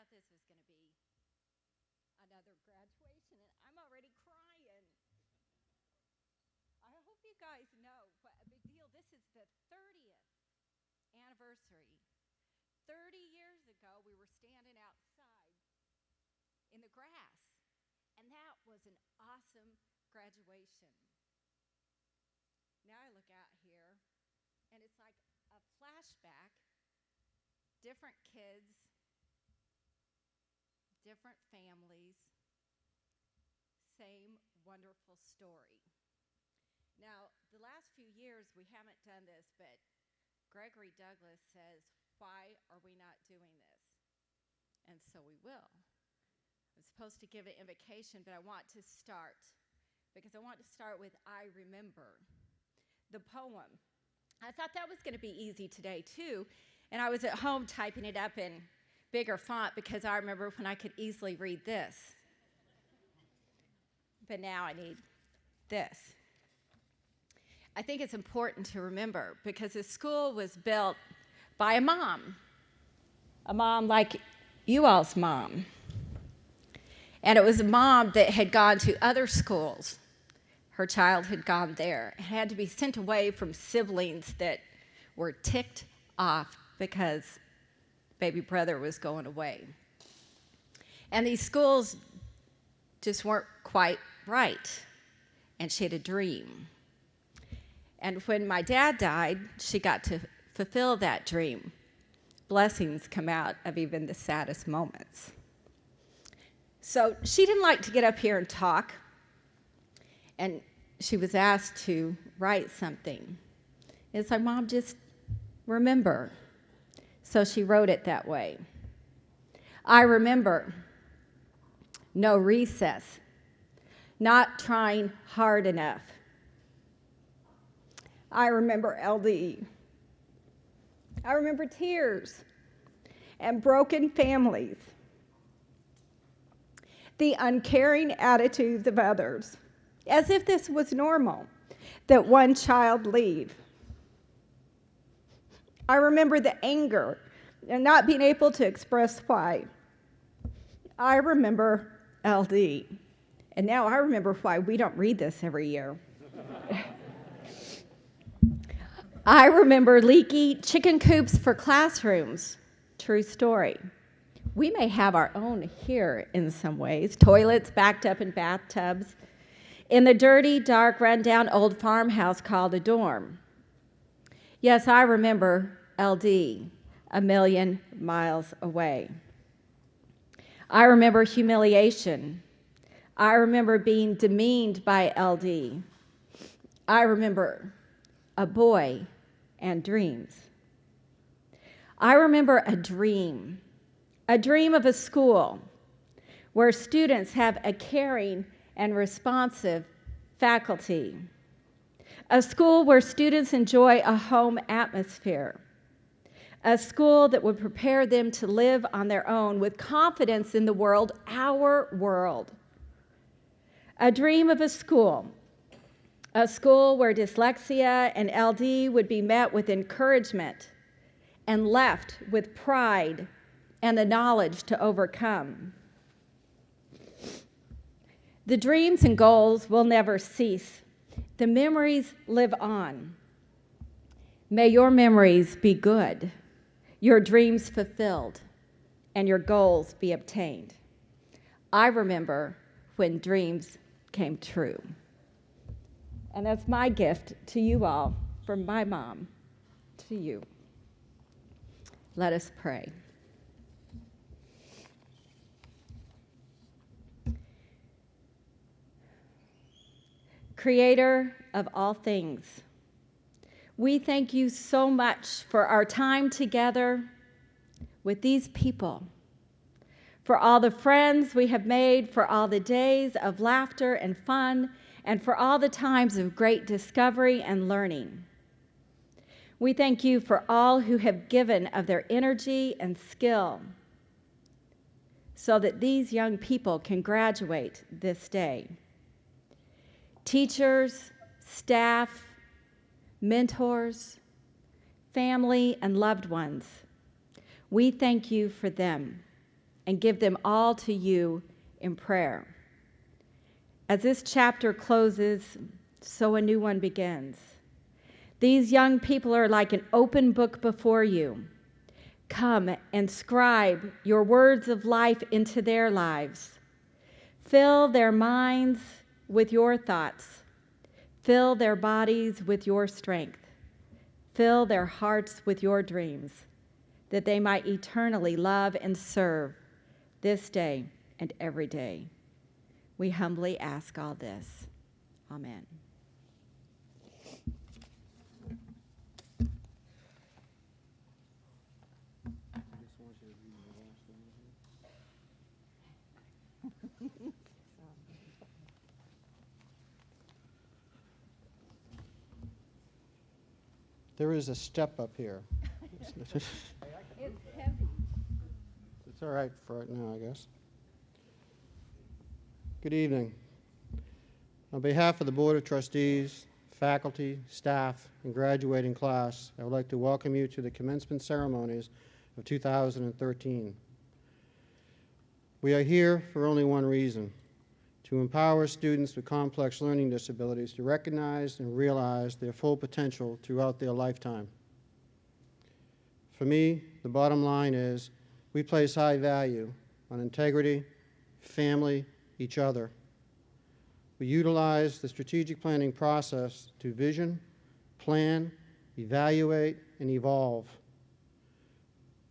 this was going to be another graduation, and I'm already crying. I hope you guys know what a big deal. This is the 30th anniversary. 30 years ago, we were standing outside in the grass, and that was an awesome graduation. Now I look out here, and it's like a flashback. Different kids, different families, same wonderful story. Now, the last few years we haven't done this, but Gregory Douglas says, why are we not doing this? And so we will. I'm supposed to give an invocation, but I want to start, because I want to start with I Remember, the poem. I thought that was going to be easy today, too. And I was at home typing it up in bigger font because I remember when I could easily read this. But now I need this. I think it's important to remember because the school was built by a mom like you all's mom. And it was a mom that had gone to other schools. Her child had gone there and had to be sent away from siblings that were ticked off because baby brother was going away. And these schools just weren't quite right. And she had a dream. And when my dad died, she got to fulfill that dream. Blessings come out of even the saddest moments. So she didn't like to get up here and talk. And she was asked to write something. It's like, Mom, just remember. So she wrote it that way. I remember no recess, not trying hard enough. I remember LD. I remember tears and broken families, the uncaring attitudes of others, as if this was normal, that one child leave. I remember the anger and not being able to express why. I remember LD. And now I remember why we don't read this every year. I remember leaky chicken coops for classrooms. True story. We may have our own here in some ways. Toilets backed up in bathtubs. In the dirty, dark, run-down old farmhouse called a dorm. Yes, I remember LD, a million miles away. I remember humiliation. I remember being demeaned by LD. I remember a boy and dreams. I remember a dream of a school where students have a caring and responsive faculty, a school where students enjoy a home atmosphere, a school that would prepare them to live on their own with confidence in the world, our world. A dream of a school where dyslexia and LD would be met with encouragement and left with pride and the knowledge to overcome. The dreams and goals will never cease. The memories live on. May your memories be good, your dreams fulfilled, and your goals be obtained. I remember when dreams came true. And that's my gift to you all from my mom to you. Let us pray. Creator of all things, we thank you so much for our time together with these people, for all the friends we have made, for all the days of laughter and fun, and for all the times of great discovery and learning. We thank you for all who have given of their energy and skill so that these young people can graduate this day. Teachers, staff, mentors, family, and loved ones, we thank you for them and give them all to you in prayer. As this chapter closes, so a new one begins. These young people are like an open book before you. Come and scribe your words of life into their lives. Fill their minds with your thoughts. Fill their bodies with your strength. Fill their hearts with your dreams, that they might eternally love and serve this day and every day. We humbly ask all this. Amen. There is a step up here. It's heavy. It's all right for right now, I guess. Good evening. On behalf of the Board of Trustees, faculty, staff, and graduating class, I would like to welcome you to the commencement ceremonies of 2013. We are here for only one reason: to empower students with complex learning disabilities to recognize and realize their full potential throughout their lifetime. For me, the bottom line is we place high value on integrity, family, each other. We utilize the strategic planning process to vision, plan, evaluate, and evolve.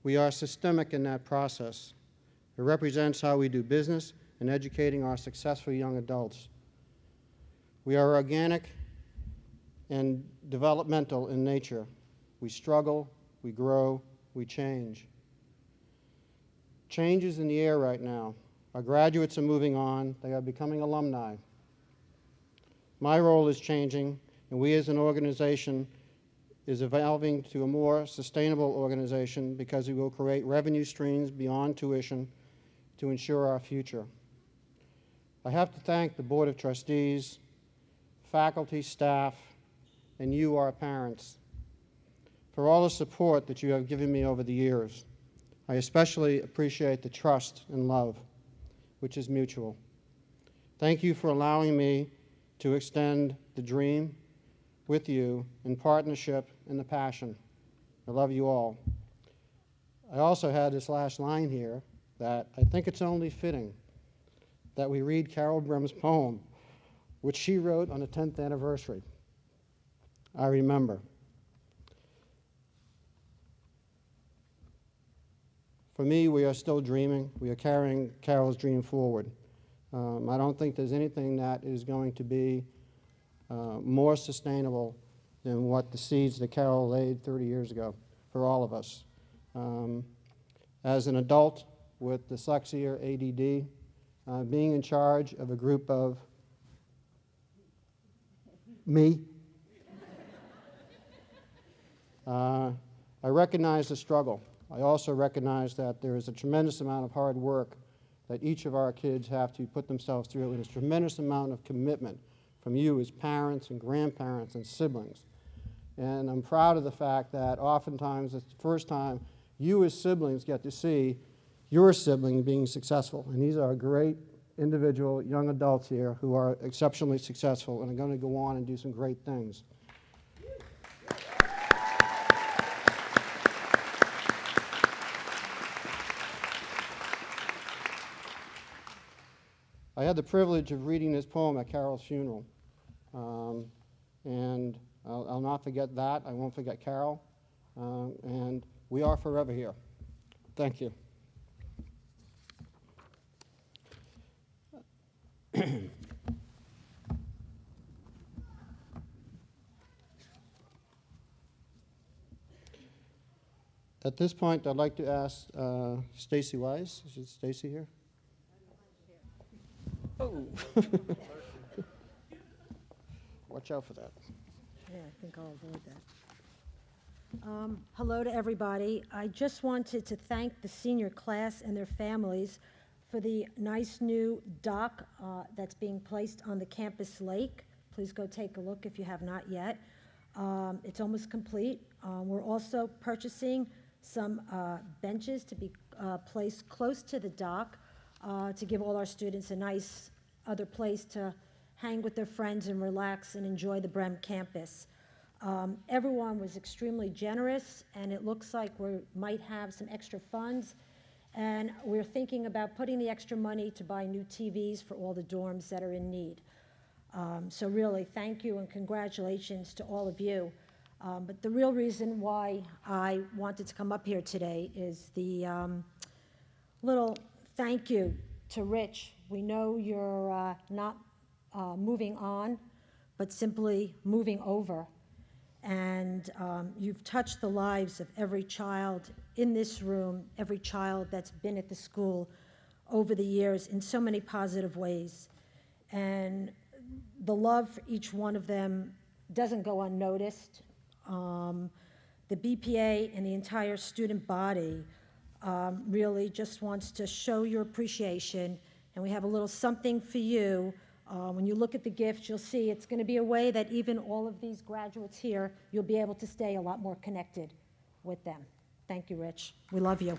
We are systemic in that process. It represents how we do business in educating our successful young adults. We are organic and developmental in nature. We struggle, we grow, we change. Change is in the air right now. Our graduates are moving on. They are becoming alumni. My role is changing, and we as an organization is evolving to a more sustainable organization because we will create revenue streams beyond tuition to ensure our future. I have to thank the Board of Trustees, faculty, staff, and you, our parents, for all the support that you have given me over the years. I especially appreciate the trust and love, which is mutual. Thank you for allowing me to extend the dream with you in partnership and the passion. I love you all. I also had this last line here that I think it's only fitting that we read Carol Brehm's poem, which she wrote on the 10th anniversary. I remember. For me, we are still dreaming. We are carrying Carol's dream forward. I don't think there's anything that is going to be more sustainable than what the seeds that Carol laid 30 years ago for all of us. As an adult with dyslexia or ADD, being in charge of a group of me, I recognize the struggle. I also recognize that there is a tremendous amount of hard work that each of our kids have to put themselves through, and a tremendous amount of commitment from you as parents and grandparents and siblings. And I'm proud of the fact that oftentimes it's the first time you as siblings get to see your sibling being successful. And these are great individual young adults here who are exceptionally successful and are going to go on and do some great things. I had the privilege of reading this poem at Carol's funeral, and I'll not forget that. I won't forget Carol, and we are forever here. Thank you. At this point, I'd like to ask Stacy Weiss. Is Stacy here? Oh. Watch out for that. Yeah, I think I'll avoid that. Hello to everybody. I just wanted to thank the senior class and their families for the nice new dock that's being placed on the campus lake. Please go take a look if you have not yet. It's almost complete. We're also purchasing some benches to be placed close to the dock to give all our students a nice other place to hang with their friends and relax and enjoy the Brehm campus. Everyone was extremely generous, and it looks like we might have some extra funds. And we're thinking about putting the extra money to buy new TVs for all the dorms that are in need. So really, thank you and congratulations to all of you. But the real reason why I wanted to come up here today is the little thank you to Rich. We know you're not moving on, but simply moving over. And you've touched the lives of every child in this room, every child that's been at the school over the years in so many positive ways. And the love for each one of them doesn't go unnoticed. The BPA and the entire student body really just wants to show your appreciation, and we have a little something for you. When you look at the gift, you'll see it's going to be a way that even all of these graduates here, you'll be able to stay a lot more connected with them. Thank you, Rich. We love you.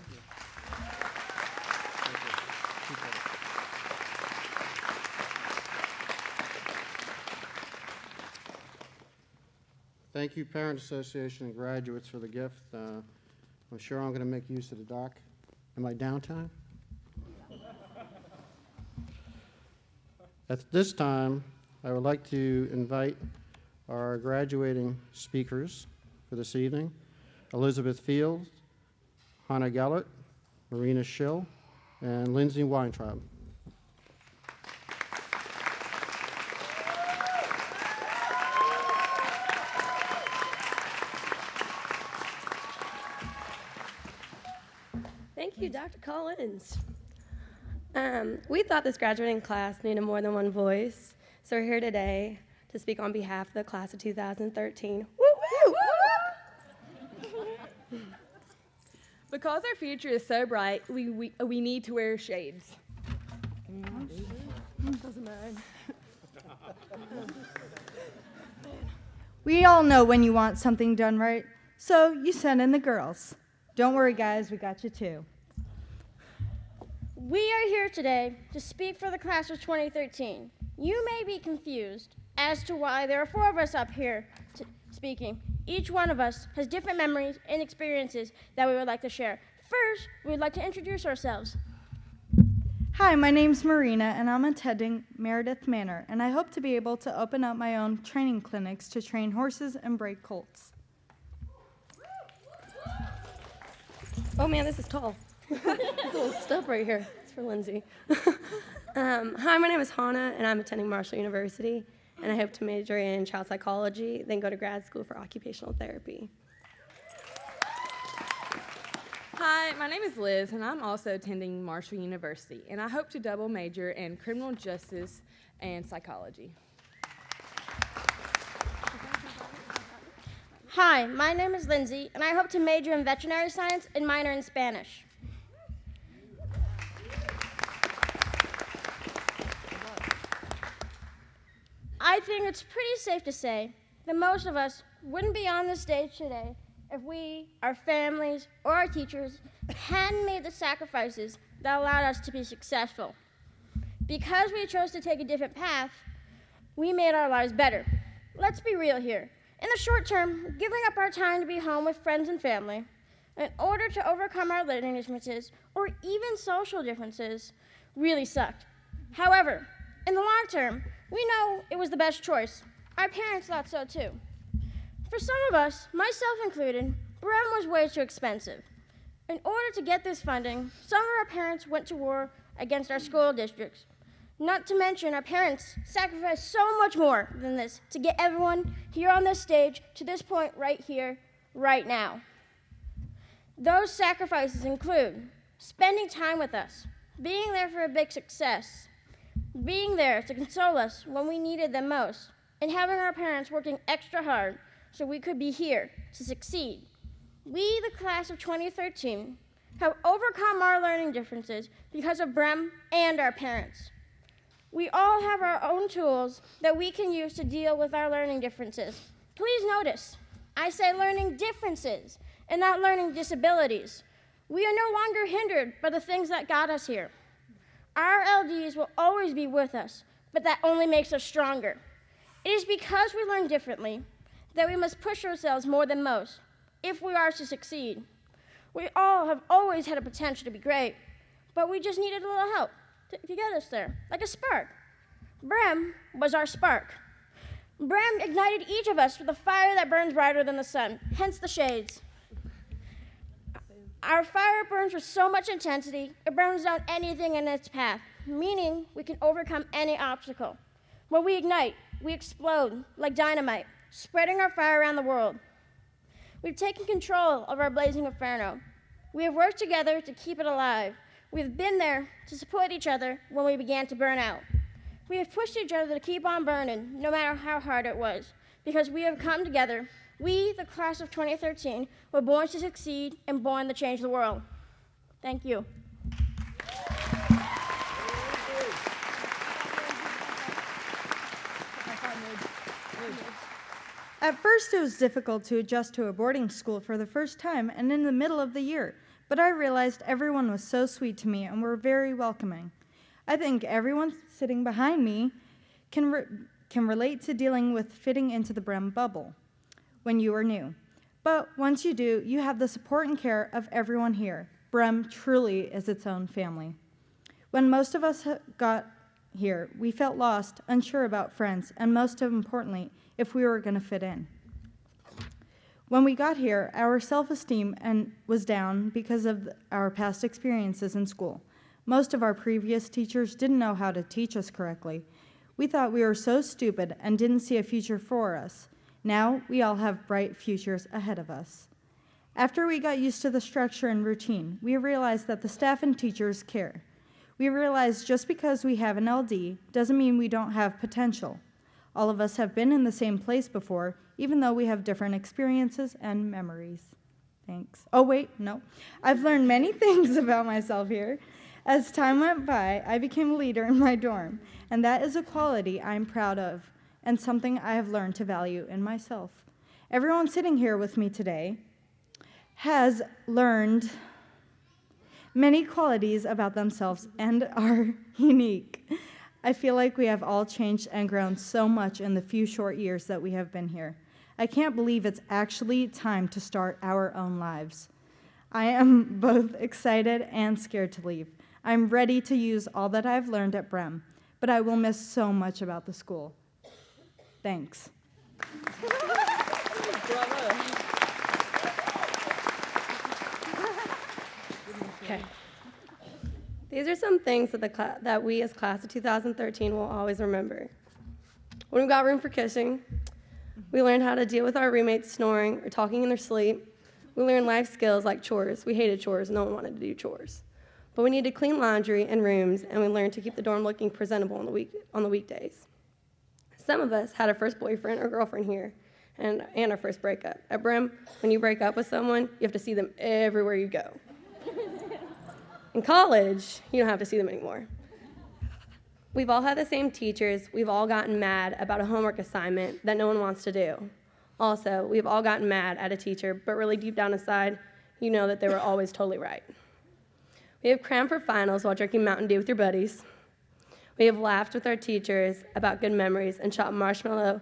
Thank you, Parent Association and graduates, for the gift. I'm sure I'm going to make use of the dock. Am I downtime? At this time, I would like to invite our graduating speakers for this evening: Elizabeth Fields, Hannah Gellert, Marina Schill, and Lindsey Weintraub. Thank you, Dr. Collins. We thought this graduating class needed more than one voice, so we're here today to speak on behalf of the class of 2013. Woo, woo! Because our future is so bright, we need to wear shades. Doesn't matter. We all know when you want something done right, so you send in the girls. Don't worry, guys, we got you too. We are here today to speak for the class of 2013. You may be confused as to why there are 4 of us up here speaking. Each one of us has different memories and experiences that we would like to share. First, we would like to introduce ourselves. Hi, my name's Marina, and I'm attending Meredith Manor, and I hope to be able to open up my own training clinics to train horses and break colts. Oh man, this is tall. This little stuff right here. It's for Lindsey. Hi, my name is Hannah, and I'm attending Marshall University, and I hope to major in child psychology, then go to grad school for occupational therapy. Hi, my name is Liz, and I'm also attending Marshall University, and I hope to double major in criminal justice and psychology. Hi, my name is Lindsey, and I hope to major in veterinary science and minor in Spanish. I think it's pretty safe to say that most of us wouldn't be on this stage today if we, our families, or our teachers hadn't made the sacrifices that allowed us to be successful. Because we chose to take a different path, we made our lives better. Let's be real here. In the short term, giving up our time to be home with friends and family in order to overcome our learning differences or even social differences really sucked. However, in the long term, we know it was the best choice. Our parents thought so too. For some of us, myself included, Brehm was way too expensive. In order to get this funding, some of our parents went to war against our school districts. Not to mention, our parents sacrificed so much more than this to get everyone here on this stage to this point right here, right now. Those sacrifices include spending time with us, being there for a big success, being there to console us when we needed them most, and having our parents working extra hard so we could be here to succeed. We, the class of 2013, have overcome our learning differences because of Brehm and our parents. We all have our own tools that we can use to deal with our learning differences. Please notice, I say learning differences and not learning disabilities. We are no longer hindered by the things that got us here. Our LDs will always be with us, but that only makes us stronger. It is because we learn differently that we must push ourselves more than most if we are to succeed. We all have always had a potential to be great, but we just needed a little help to get us there, like a spark. Brehm was our spark. Brehm ignited each of us with a fire that burns brighter than the sun, hence the shades. Our fire burns with so much intensity, it burns down anything in its path, meaning we can overcome any obstacle. When we ignite, we explode like dynamite, spreading our fire around the world. We've taken control of our blazing inferno. We have worked together to keep it alive. We've been there to support each other when we began to burn out. We have pushed each other to keep on burning, no matter how hard it was, because we have come together. We, the class of 2013, were born to succeed and born to change the world. Thank you. At first, it was difficult to adjust to a boarding school for the first time and in the middle of the year, but I realized everyone was so sweet to me and were very welcoming. I think everyone sitting behind me can relate to dealing with fitting into the Brehm bubble when you are new. But once you do, you have the support and care of everyone here. Brehm truly is its own family. When most of us got here, we felt lost, unsure about friends, and most importantly, if we were going to fit in. When we got here, our self-esteem was down because of our past experiences in school. Most of our previous teachers didn't know how to teach us correctly. We thought we were so stupid and didn't see a future for us. Now, we all have bright futures ahead of us. After we got used to the structure and routine, we realized that the staff and teachers care. We realized just because we have an LD doesn't mean we don't have potential. All of us have been in the same place before, even though we have different experiences and memories. Thanks. Oh, wait, no. I've learned many things about myself here. As time went by, I became a leader in my dorm, and that is a quality I'm proud of and something I have learned to value in myself. Everyone sitting here with me today has learned many qualities about themselves and are unique. I feel like we have all changed and grown so much in the few short years that we have been here. I can't believe it's actually time to start our own lives. I am both excited and scared to leave. I'm ready to use all that I've learned at Brehm, but I will miss so much about the school. Thanks. Okay. These are some things that we as class of 2013 will always remember. When we got room for kissing, we learned how to deal with our roommates snoring or talking in their sleep. We learned life skills like chores. We hated chores. No one wanted to do chores. But we needed to clean laundry and rooms, and we learned to keep the dorm looking presentable on the weekdays. Some of us had our first boyfriend or girlfriend here and our first breakup. At Brehm, when you break up with someone, you have to see them everywhere you go. In college, you don't have to see them anymore. We've all had the same teachers. We've all gotten mad about a homework assignment that no one wants to do. Also, we've all gotten mad at a teacher, but really deep down inside, you know that they were always totally right. We have crammed for finals while drinking Mountain Dew with your buddies. We have laughed with our teachers about good memories and shot marshmallows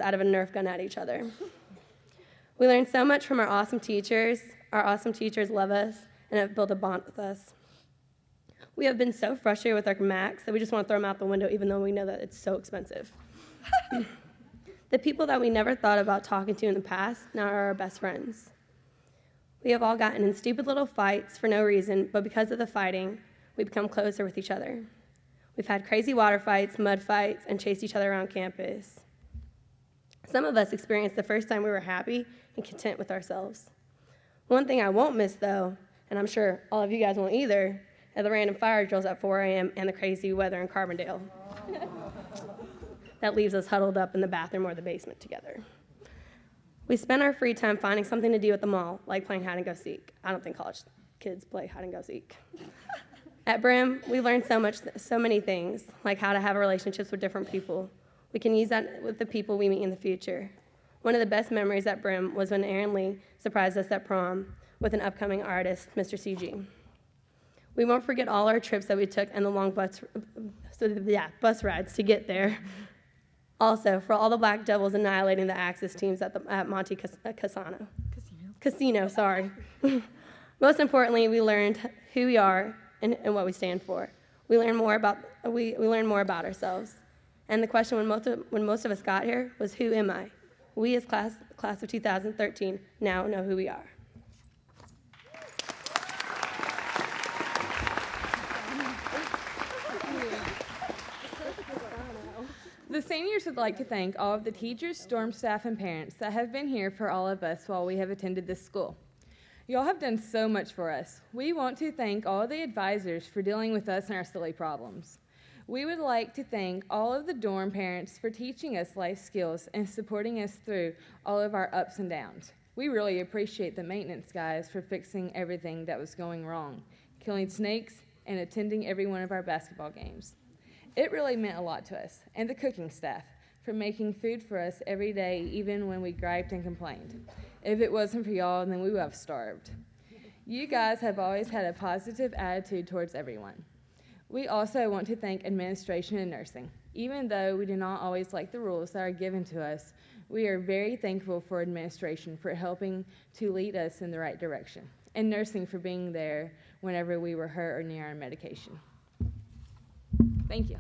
out of a Nerf gun at each other. We learned so much from our awesome teachers. Our awesome teachers love us and have built a bond with us. We have been so frustrated with our Macs that we just want to throw them out the window even though we know that it's so expensive. The people that we never thought about talking to in the past now are our best friends. We have all gotten in stupid little fights for no reason, but because of the fighting, we become closer with each other. We've had crazy water fights, mud fights, and chased each other around campus. Some of us experienced the first time we were happy and content with ourselves. One thing I won't miss, though, and I'm sure all of you guys won't either, are the random fire drills at 4 a.m. and the crazy weather in Carbondale. That leaves us huddled up in the bathroom or the basement together. We spend our free time finding something to do at the mall, like playing hide-and-go-seek. I don't think college kids play hide-and-go-seek. At Brehm, we learned so many things, like how to have relationships with different people. We can use that with the people we meet in the future. One of the best memories at Brehm was when Aaron Lee surprised us at prom with an upcoming artist, Mr. CG. We won't forget all our trips that we took and the long bus rides to get there. Also, for all the Black Devils annihilating the Axis teams at Monte Casino, sorry. Most importantly, we learned who we are and what we stand for. We learned more about ourselves. And the question when most of us got here was, who am I? We as class of 2013 now know who we are. The seniors would like to thank all of the teachers, dorm staff, and parents that have been here for all of us while we have attended this school. Y'all have done so much for us. We want to thank all the advisors for dealing with us and our silly problems. We would like to thank all of the dorm parents for teaching us life skills and supporting us through all of our ups and downs. We really appreciate the maintenance guys for fixing everything that was going wrong, killing snakes, and attending every one of our basketball games. It really meant a lot to us, and the cooking staff for making food for us every day, even when we griped and complained. If it wasn't for y'all, then we would have starved. You guys have always had a positive attitude towards everyone. We also want to thank administration and nursing. Even though we do not always like the rules that are given to us, we are very thankful for administration for helping to lead us in the right direction, and nursing for being there whenever we were hurt or near our medication. Thank you.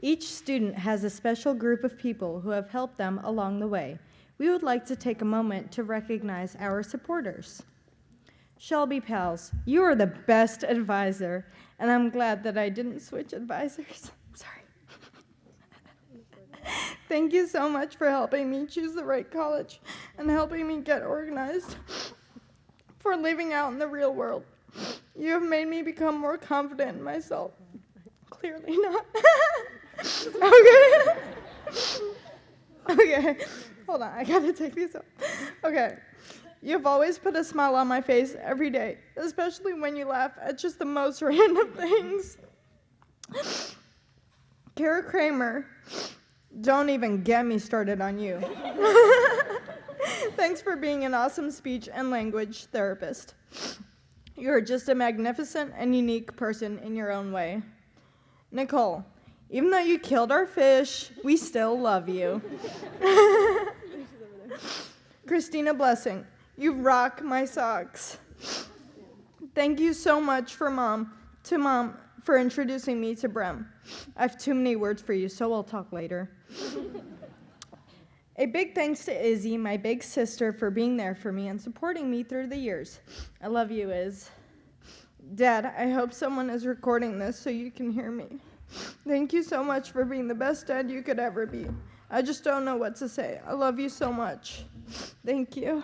Each student has a special group of people who have helped them along the way. We would like to take a moment to recognize our supporters. Shelby Pals, you are the best advisor, and I'm glad that I didn't switch advisors. Sorry. Thank you so much for helping me choose the right college and helping me get organized for living out in the real world. You have made me become more confident in myself. Clearly not. Okay, hold on, I gotta take these off. Okay, you've always put a smile on my face every day, especially when you laugh at just the most random things. Kara Kramer, don't even get me started on you. Thanks for being an awesome speech and language therapist. You're just a magnificent and unique person in your own way. Nicole, even though you killed our fish, we still love you. Christina Blessing, you rock my socks. Thank you so much for Mom for introducing me to Brehm. I have too many words for you, so we'll talk later. A big thanks to Izzy, my big sister, for being there for me and supporting me through the years. I love you, Iz. Dad, I hope someone is recording this so you can hear me. Thank you so much for being the best dad you could ever be. I just don't know what to say. I love you so much. Thank you.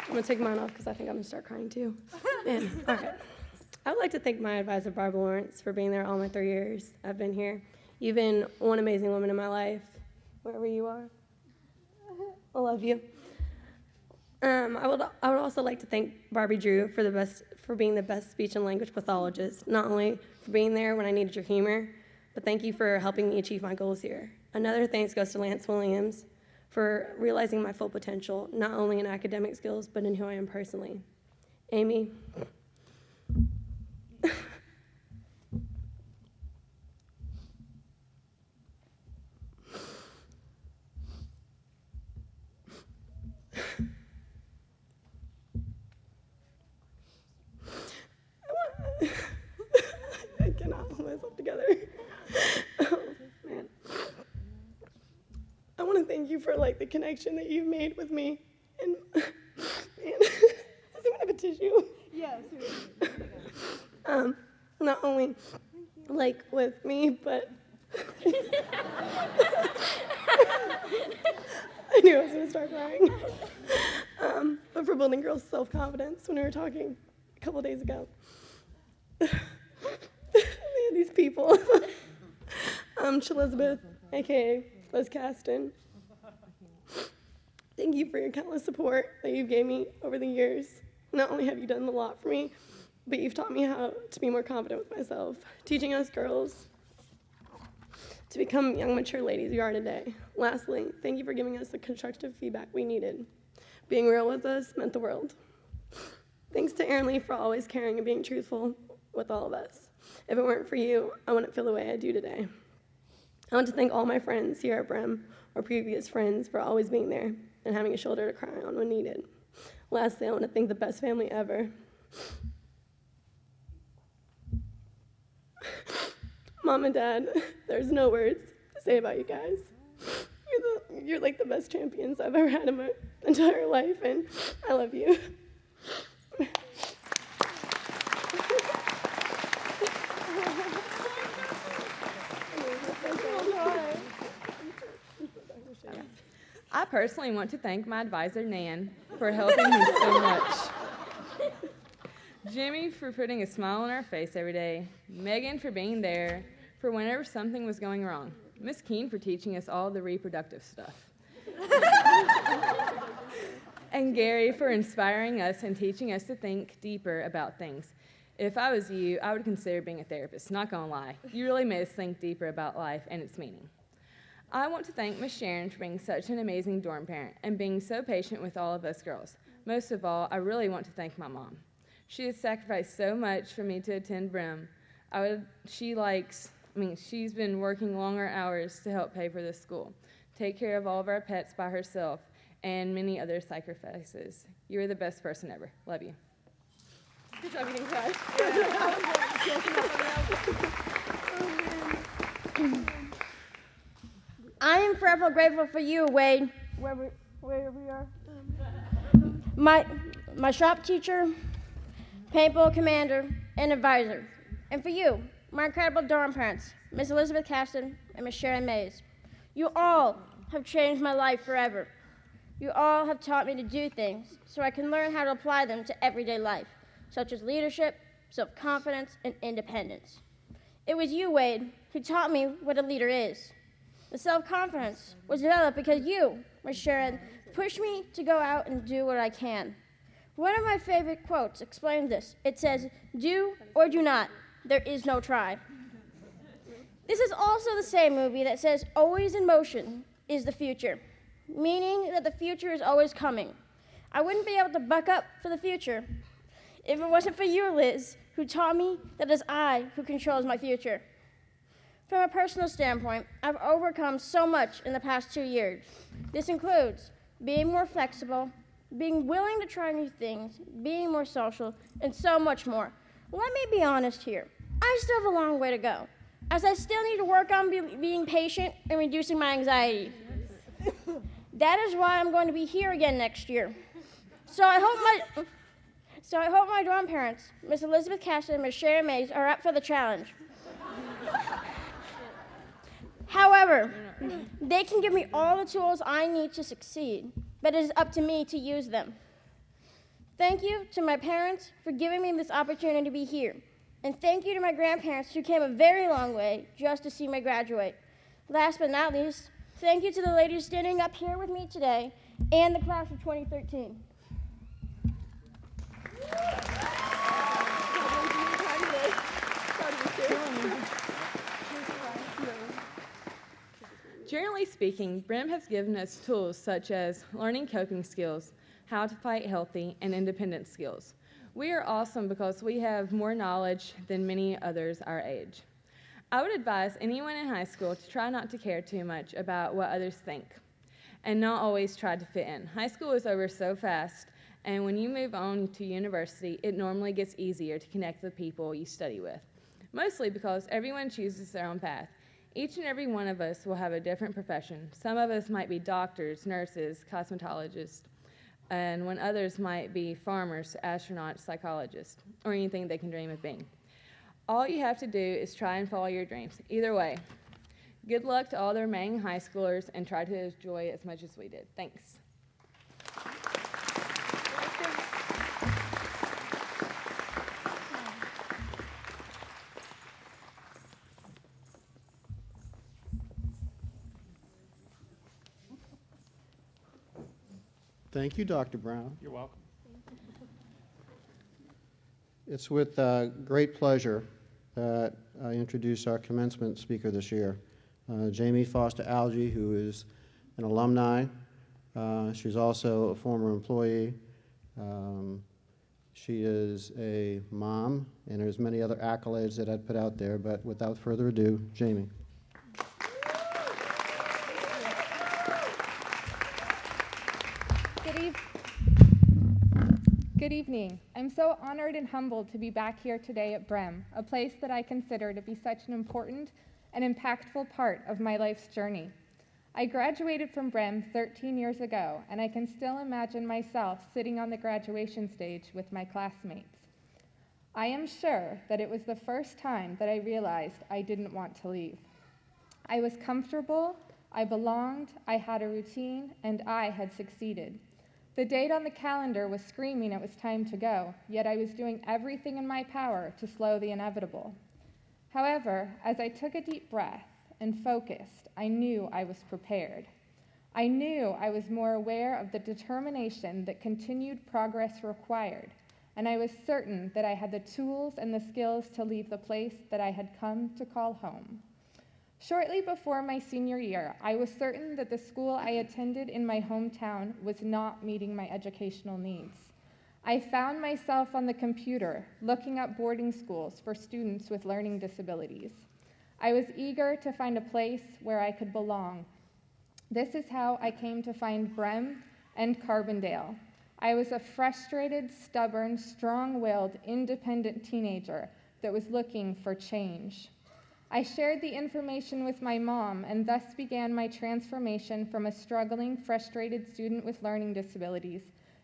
I'm going to take mine off because I think I'm going to start crying too. Man, all right. I would like to thank my advisor, Barbara Lawrence, for being there all my 3 years I've been here. You've been one amazing woman in my life, wherever you are. I love you. I would also like to thank Barbie Drew for being the best speech and language pathologist, not only for being there when I needed your humor, but thank you for helping me achieve my goals here. Another thanks goes to Lance Williams for realizing my full potential, not only in academic skills, but in who I am personally. Amy. I cannot hold myself together. Oh, man. I want to thank you for the connection that you've made with me. And man, does anyone have a tissue? Yes. Not only with me, but I knew I was gonna start crying. But for building girls' self-confidence when we were talking a couple days ago. Man, these people. Elizabeth, aka Liz Caston. Thank you for your countless support that you've gave me over the years. Not only have you done a lot for me, but you've taught me how to be more confident with myself, teaching us girls to become young, mature ladies we are today. Lastly, thank you for giving us the constructive feedback we needed. Being real with us meant the world. Thanks to Erin Lee for always caring and being truthful with all of us. If it weren't for you, I wouldn't feel the way I do today. I want to thank all my friends here at Brehm, or previous friends, for always being there and having a shoulder to cry on when needed. Lastly, I want to thank the best family ever. Mom and Dad, there's no words to say about you guys. You're like the best champions I've ever had in my entire life, and I love you. I personally want to thank my advisor, Nan, for helping me so much. Jimmy for putting a smile on our face every day. Megan for being there for whenever something was going wrong. Miss Keene for teaching us all the reproductive stuff. And Gary for inspiring us and teaching us to think deeper about things. If I was you, I would consider being a therapist, not gonna lie. You really made us think deeper about life and its meaning. I want to thank Miss Sharon for being such an amazing dorm parent and being so patient with all of us girls. Most of all, I really want to thank my mom. She has sacrificed so much for me to attend Brehm. She's been working longer hours to help pay for this school, take care of all of our pets by herself, and many other sacrifices. You are the best person ever. Love you. Good job eating trash. I am forever grateful for you, Wade, wherever we are. My shop teacher, paintball commander, and advisor. And for you, my incredible dorm parents, Miss Elizabeth Caston and Miss Sharon Mays. You all have changed my life forever. You all have taught me to do things so I can learn how to apply them to everyday life, such as leadership, self-confidence, and independence. It was you, Wade, who taught me what a leader is. The self-confidence was developed because you, Miss Sharon, pushed me to go out and do what I can. One of my favorite quotes explains this. It says, "Do or do not, there is no try." This is also the same movie that says, "Always in motion is the future," meaning that the future is always coming. I wouldn't be able to buck up for the future if it wasn't for you, Liz, who taught me that it is I who controls my future. From a personal standpoint, I've overcome so much in the past 2 years. This includes being more flexible, being willing to try new things, being more social, and so much more. Let me be honest here. I still have a long way to go, as I still need to work on being patient and reducing my anxiety. That is why I'm going to be here again next year. So I hope my dorm parents, Miss Elizabeth Caston and Miss Sharon Mays, are up for the challenge. However, they can give me all the tools I need to succeed, but it is up to me to use them. Thank you to my parents for giving me this opportunity to be here. And thank you to my grandparents who came a very long way just to see me graduate. Last but not least, thank you to the ladies standing up here with me today and the class of 2013. Generally speaking, Brehm has given us tools such as learning coping skills, how to fight healthy, and independence skills. We are awesome because we have more knowledge than many others our age. I would advise anyone in high school to try not to care too much about what others think and not always try to fit in. High school is over so fast, and when you move on to university, it normally gets easier to connect with people you study with, mostly because everyone chooses their own path. Each and every one of us will have a different profession. Some of us might be doctors, nurses, cosmetologists, and when others might be farmers, astronauts, psychologists, or anything they can dream of being. All you have to do is try and follow your dreams. Either way, good luck to all the remaining high schoolers and try to enjoy as much as we did. Thanks. Thank you, Dr. Brown. You're welcome. It's with great pleasure that I introduce our commencement speaker this year, Jamie Foster Algee, who is an alumni. She's also a former employee. She is a mom, and there's many other accolades that I'd put out there, but without further ado, Jamie. Good evening. I'm so honored and humbled to be back here today at Brehm, a place that I consider to be such an important and impactful part of my life's journey. I graduated from Brehm 13 years ago, and I can still imagine myself sitting on the graduation stage with my classmates. I am sure that it was the first time that I realized I didn't want to leave. I was comfortable, I belonged, I had a routine, and I had succeeded. The date on the calendar was screaming it was time to go, yet I was doing everything in my power to slow the inevitable. However, as I took a deep breath and focused, I knew I was prepared. I knew I was more aware of the determination that continued progress required, and I was certain that I had the tools and the skills to leave the place that I had come to call home. Shortly before my senior year, I was certain that the school I attended in my hometown was not meeting my educational needs. I found myself on the computer looking up boarding schools for students with learning disabilities. I was eager to find a place where I could belong. This is how I came to find Brehm and Carbondale. I was a frustrated, stubborn, strong-willed, independent teenager that was looking for change. I shared the information with my mom and thus began my transformation from a struggling, frustrated student with learning disabilities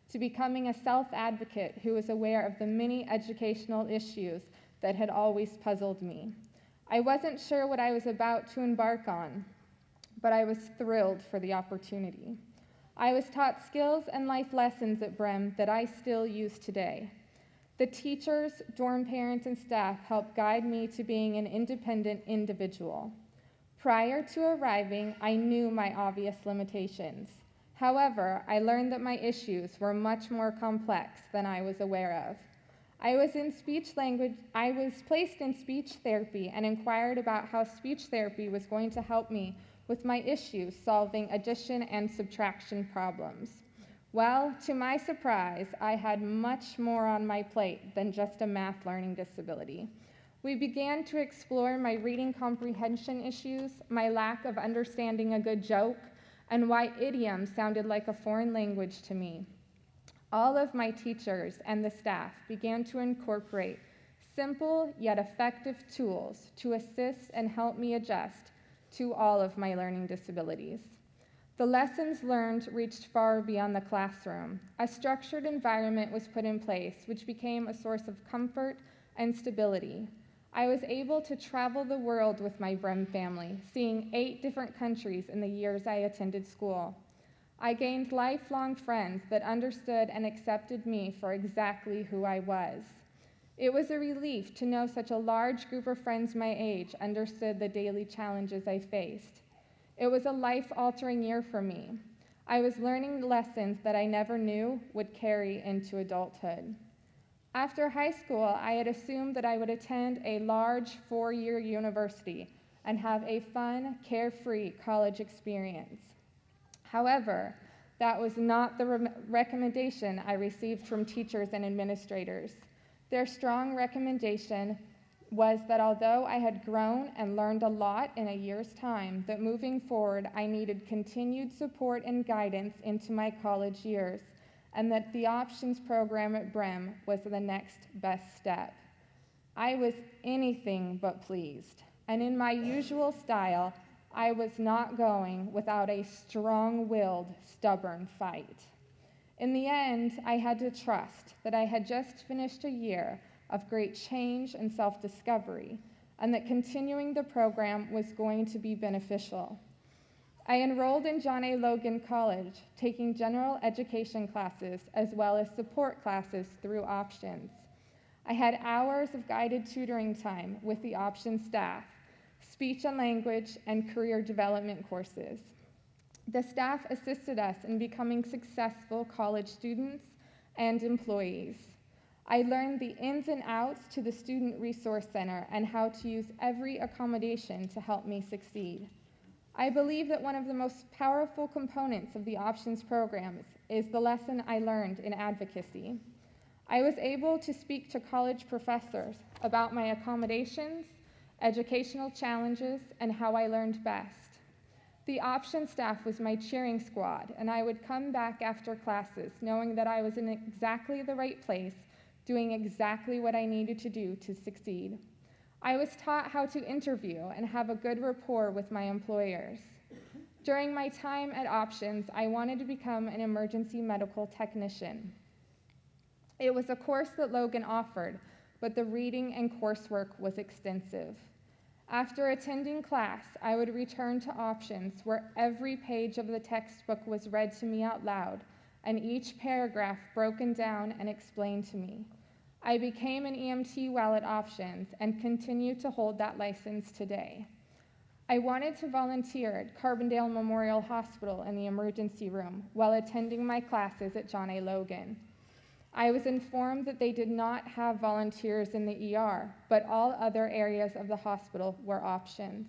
to becoming a self-advocate who was aware of the many educational issues that had always puzzled me. I wasn't sure what I was about to embark on, but I was thrilled for the opportunity. I was taught skills and life lessons at Brehm that I still use today. The teachers, dorm parents, and staff helped guide me to being an independent individual. Prior to arriving, I knew my obvious limitations. However, I learned that my issues were much more complex than I was aware of. I was placed in speech therapy and inquired about how speech therapy was going to help me with my issues solving addition and subtraction problems. Well, to my surprise, I had much more on my plate than just a math learning disability. We began to explore my reading comprehension issues, my lack of understanding a good joke, and why idiom sounded like a foreign language to me. All of my teachers and the staff began to incorporate simple yet effective tools to assist and help me adjust to all of my learning disabilities. The lessons learned reached far beyond the classroom. A structured environment was put in place, which became a source of comfort and stability. I was able to travel the world with my Brehm family, seeing 8 different countries in the years I attended school. I gained lifelong friends that understood and accepted me for exactly who I was. It was a relief to know such a large group of friends my age understood the daily challenges I faced. It was a life-altering year for me. I was learning lessons that I never knew would carry into adulthood. After high school, I had assumed that I would attend a large 4-year university and have a fun, carefree college experience. However, that was not the recommendation I received from teachers and administrators. Their strong recommendation was that although I had grown and learned a lot in a year's time, that moving forward I needed continued support and guidance into my college years, and that the options program at Brehm was the next best step. I was anything but pleased, and in my usual style, I was not going without a strong-willed, stubborn fight. In the end, I had to trust that I had just finished a year of great change and self-discovery, and that continuing the program was going to be beneficial. I enrolled in John A. Logan College, taking general education classes as well as support classes through options. I had hours of guided tutoring time with the options staff, speech and language, and career development courses. The staff assisted us in becoming successful college students and employees. I learned the ins and outs to the Student Resource Center and how to use every accommodation to help me succeed. I believe that one of the most powerful components of the options programs is the lesson I learned in advocacy. I was able to speak to college professors about my accommodations, educational challenges, and how I learned best. The option staff was my cheering squad, and I would come back after classes knowing that I was in exactly the right place, doing exactly what I needed to do to succeed. I was taught how to interview and have a good rapport with my employers. During my time at Options, I wanted to become an emergency medical technician. It was a course that Logan offered, but the reading and coursework was extensive. After attending class, I would return to Options, where every page of the textbook was read to me out loud, and each paragraph broken down and explained to me. I became an EMT while at Options and continue to hold that license today. I wanted to volunteer at Carbondale Memorial Hospital in the emergency room while attending my classes at John A. Logan. I was informed that they did not have volunteers in the ER, but all other areas of the hospital were options.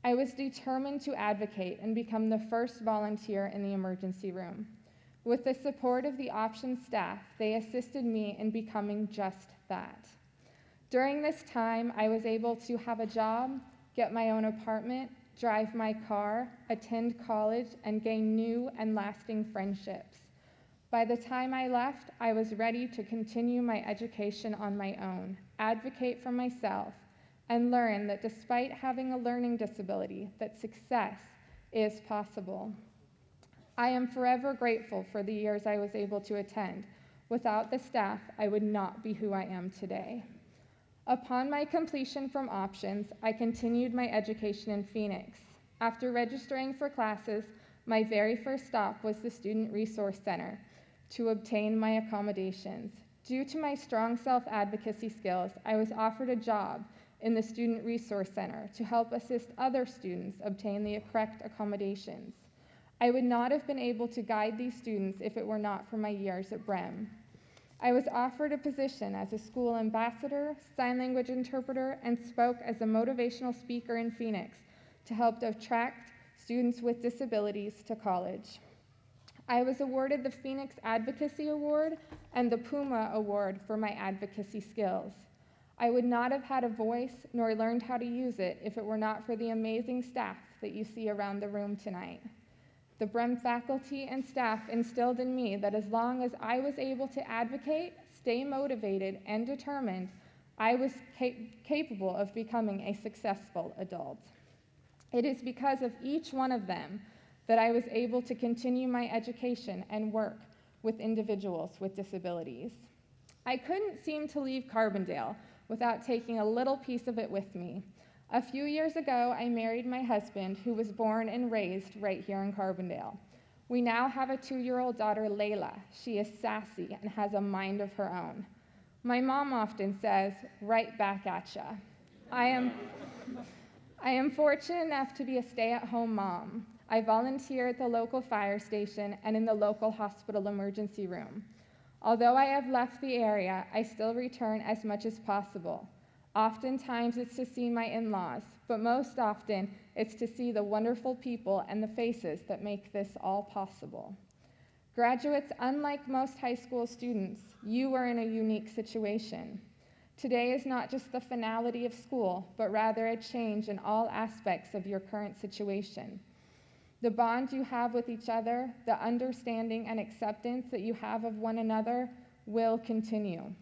I was determined to advocate and become the first volunteer in the emergency room. With the support of the options staff, they assisted me in becoming just that. During this time, I was able to have a job, get my own apartment, drive my car, attend college, and gain new and lasting friendships. By the time I left, I was ready to continue my education on my own, advocate for myself, and learn that despite having a learning disability, that success is possible. I am forever grateful for the years I was able to attend. Without the staff, I would not be who I am today. Upon my completion from Options, I continued my education in Phoenix. After registering for classes, my very first stop was the Student Resource Center to obtain my accommodations. Due to my strong self-advocacy skills, I was offered a job in the Student Resource Center to help assist other students obtain the correct accommodations. I would not have been able to guide these students if it were not for my years at Brehm. I was offered a position as a school ambassador, sign language interpreter, and spoke as a motivational speaker in Phoenix to help attract students with disabilities to college. I was awarded the Phoenix Advocacy Award and the Puma Award for my advocacy skills. I would not have had a voice nor learned how to use it if it were not for the amazing staff that you see around the room tonight. The Brehm faculty and staff instilled in me that as long as I was able to advocate, stay motivated, and determined, I was capable of becoming a successful adult. It is because of each one of them that I was able to continue my education and work with individuals with disabilities. I couldn't seem to leave Carbondale without taking a little piece of it with me. A few years ago, I married my husband, who was born and raised right here in Carbondale. We now have a 2-year-old daughter, Layla. She is sassy and has a mind of her own. My mom often says, "Right back at ya." I am fortunate enough to be a stay-at-home mom. I volunteer at the local fire station and in the local hospital emergency room. Although I have left the area, I still return as much as possible. Oftentimes it's to see my in-laws, but most often it's to see the wonderful people and the faces that make this all possible. Graduates, unlike most high school students, you are in a unique situation. Today is not just the finality of school, but rather a change in all aspects of your current situation. The bond you have with each other, the understanding and acceptance that you have of one another will continue.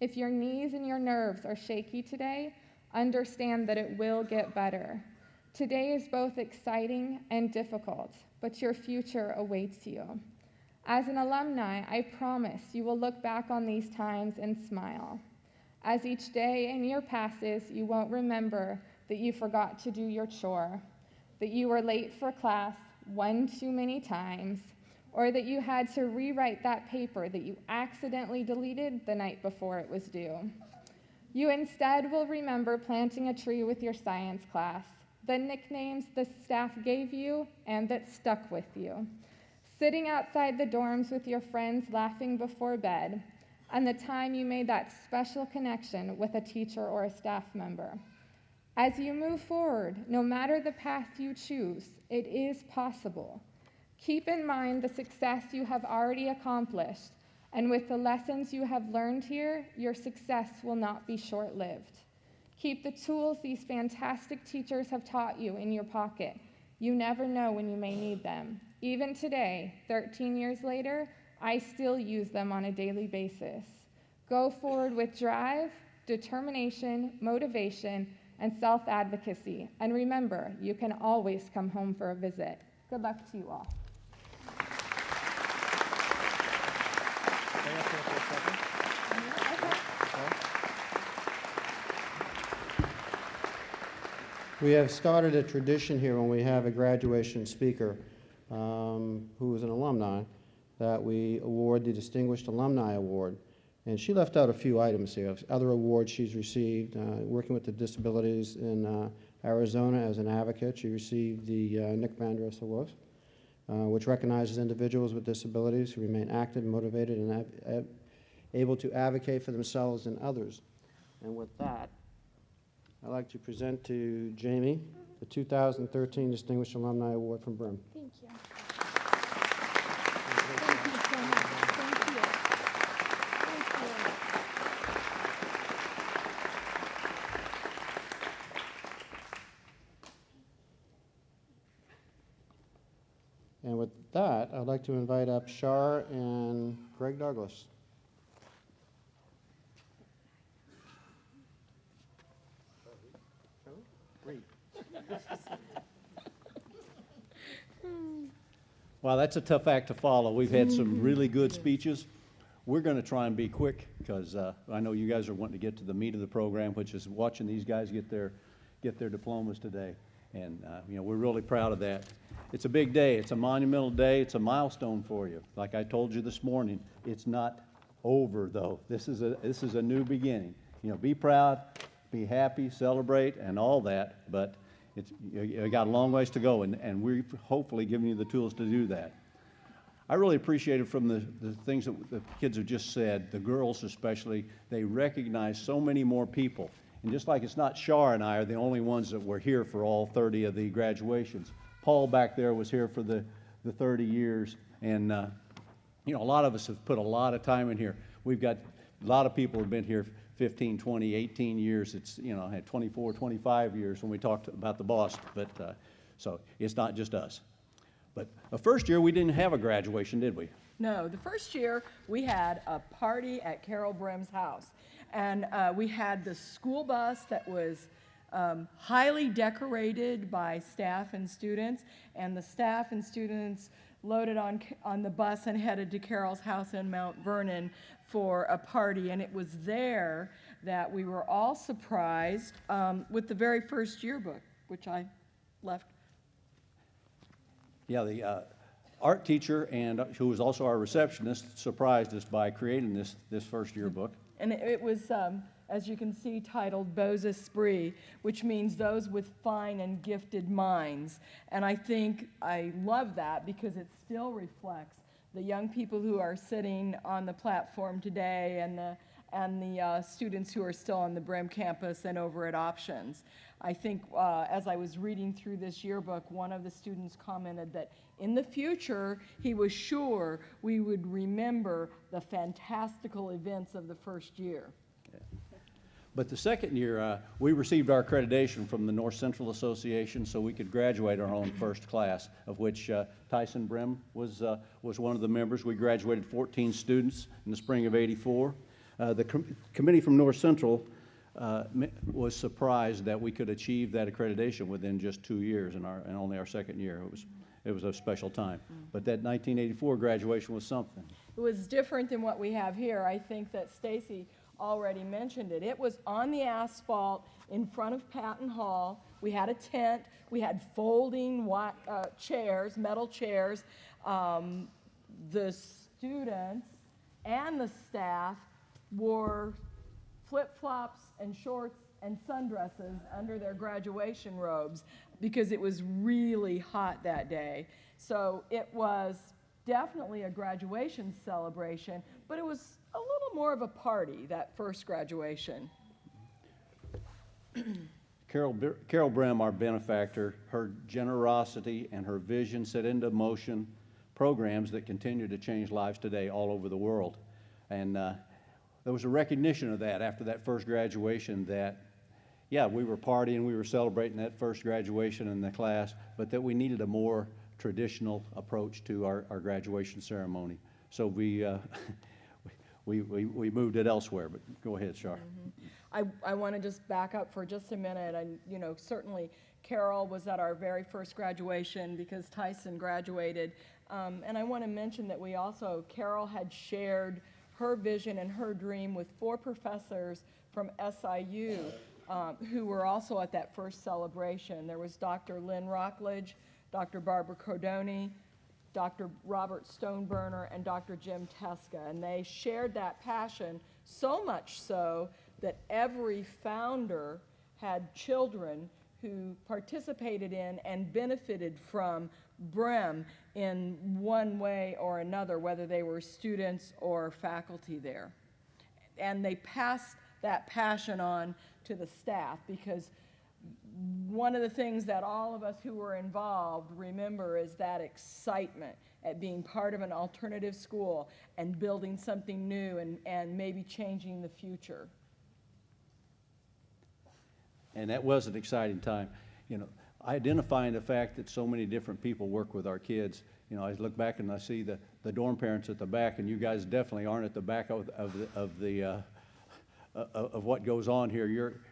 If your knees and your nerves are shaky today, understand that it will get better. Today is both exciting and difficult, but your future awaits you. As an alumni, I promise you will look back on these times and smile. As each day and year passes, you won't remember that you forgot to do your chore, that you were late for class one too many times, or that you had to rewrite that paper that you accidentally deleted the night before it was due. You instead will remember planting a tree with your science class, the nicknames the staff gave you and that stuck with you, sitting outside the dorms with your friends laughing before bed, and the time you made that special connection with a teacher or a staff member. As you move forward, no matter the path you choose, it is possible. Keep in mind the success you have already accomplished, and with the lessons you have learned here, your success will not be short-lived. Keep the tools these fantastic teachers have taught you in your pocket. You never know when you may need them. Even today, 13 years later, I still use them on a daily basis. Go forward with drive, determination, motivation, and self-advocacy. And remember, you can always come home for a visit. Good luck to you all. We have started a tradition here when we have a graduation speaker who is an alumni, that we award the Distinguished Alumni Award. And she left out a few items here, other awards she's received, working with the disabilities in Arizona as an advocate. She received the Nick Vandross Award, which recognizes individuals with disabilities who remain active, motivated, and able to advocate for themselves and others. And with that, I'd like to present to Jamie the 2013 Distinguished Alumni Award from Brehm. Thank you. And with that, I'd like to invite up Char and Greg Douglas. Great. Wow, that's a tough act to follow. We've had some really good speeches. We're going to try and be quick because I know you guys are wanting to get to the meat of the program, which is watching these guys get their diplomas today. And you know, we're really proud of that. It's a big day. It's a monumental day. It's a milestone for you. Like I told you this morning, it's not over though. This is a new beginning. You know, be proud, be happy, celebrate, and all that. But you got a long ways to go, and we're hopefully giving you the tools to do that. I really appreciated from the things that the kids have just said, the girls especially, they recognize so many more people. And just like it's not Char and I are the only ones that were here for all 30 of the graduations. Paul back there was here for the 30 years. And, you know, a lot of us have put a lot of time in here. We've got a lot of people who have been here 15, 20, 18 years. It's, you know, had 24, 25 years when we talked about the boss. But so it's not just us. But the first year we didn't have a graduation, did we? No, the first year we had a party at Carol Brehm's house. And we had the school bus that was highly decorated by staff and students. And the staff and students loaded on the bus and headed to Carol's house in Mount Vernon for a party. And it was there that we were all surprised with the very first yearbook, which I left. Yeah, the art teacher and who was also our receptionist surprised us by creating this first yearbook. And it was, as you can see, titled Beaux Esprits, which means those with fine and gifted minds. And I think I love that because it still reflects the young people who are sitting on the platform today and the students who are still on the Brehm campus and over at Options. I think as I was reading through this yearbook, one of the students commented that in the future, he was sure we would remember the fantastical events of the first year. Okay. But the second year, we received our accreditation from the North Central Association so we could graduate our own first class, of which Tyson Brehm was one of the members. We graduated 14 students in the spring of '84. The committee from North Central was surprised that we could achieve that accreditation within just 2 years and only our second year. It was a special time. But that 1984 graduation was something. It was different than what we have here. I think that Stacy already mentioned it. It was on the asphalt in front of Patton Hall. We had a tent. We had folding chairs, metal chairs. The students and the staff wore flip-flops and shorts and sundresses under their graduation robes because it was really hot that day. So it was definitely a graduation celebration, but it was a little more of a party, that first graduation. Carol Brehm, our benefactor, her generosity and her vision set into motion programs that continue to change lives today all over the world. And there was a recognition of that after that first graduation that, yeah, we were partying, we were celebrating that first graduation in the class, but that we needed a more traditional approach to our graduation ceremony. So we moved it elsewhere, but go ahead, Char. I want to just back up for just a minute. Certainly Carol was at our very first graduation because Tyson graduated. And I want to mention that Carol had shared her vision and her dream with 4 professors from SIU who were also at that first celebration. There was Dr. Lynn Rockledge, Dr. Barbara Cordoni, Dr. Robert Stoneburner, and Dr. Jim Teska. And they shared that passion so much so that every founder had children who participated in and benefited from Brehm in one way or another, whether they were students or faculty there. And they passed that passion on to the staff because one of the things that all of us who were involved remember is that excitement at being part of an alternative school and building something new and maybe changing the future. And that was an exciting time. Identifying the fact that so many different people work with our kids. I look back and I see the dorm parents at the back, and you guys definitely aren't at the back of what goes on here.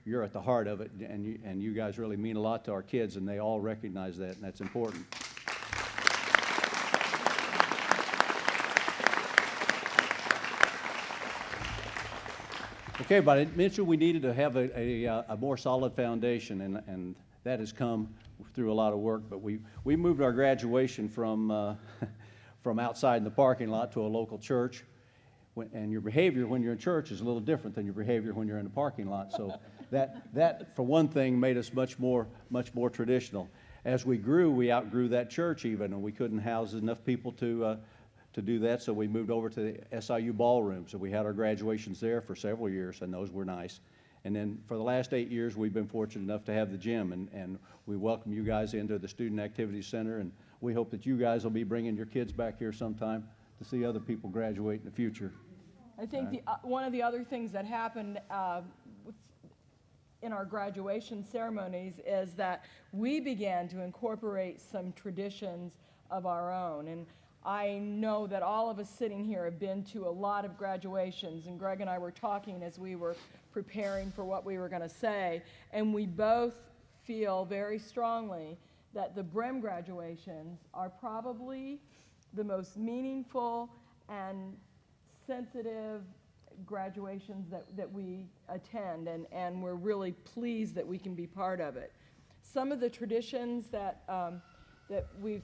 You're at the heart of it, and you guys really mean a lot to our kids, and they all recognize that, and that's important. Okay, but I mentioned we needed to have a more solid foundation, and that has come through a lot of work. But we moved our graduation from from outside in the parking lot to a local church. And your behavior when you're in church is a little different than your behavior when you're in the parking lot. So that for one thing made us much more traditional. As we grew, we outgrew that church even, and we couldn't house enough people to do that. So we moved over to the SIU ballroom. So we had our graduations there for several years, and those were nice. And then for the last 8 years, we've been fortunate enough to have the gym, and we welcome you guys into the Student Activities Center, and we hope that you guys will be bringing your kids back here sometime to see other people graduate in the future. I think one of the other things that happened in our graduation ceremonies is that we began to incorporate some traditions of our own. And I know that all of us sitting here have been to a lot of graduations, and Greg and I were talking as we were preparing for what we were going to say, and we both feel very strongly that the Brehm graduations are probably the most meaningful and sensitive graduations that we attend, and we're really pleased that we can be part of it. Some of the traditions that we've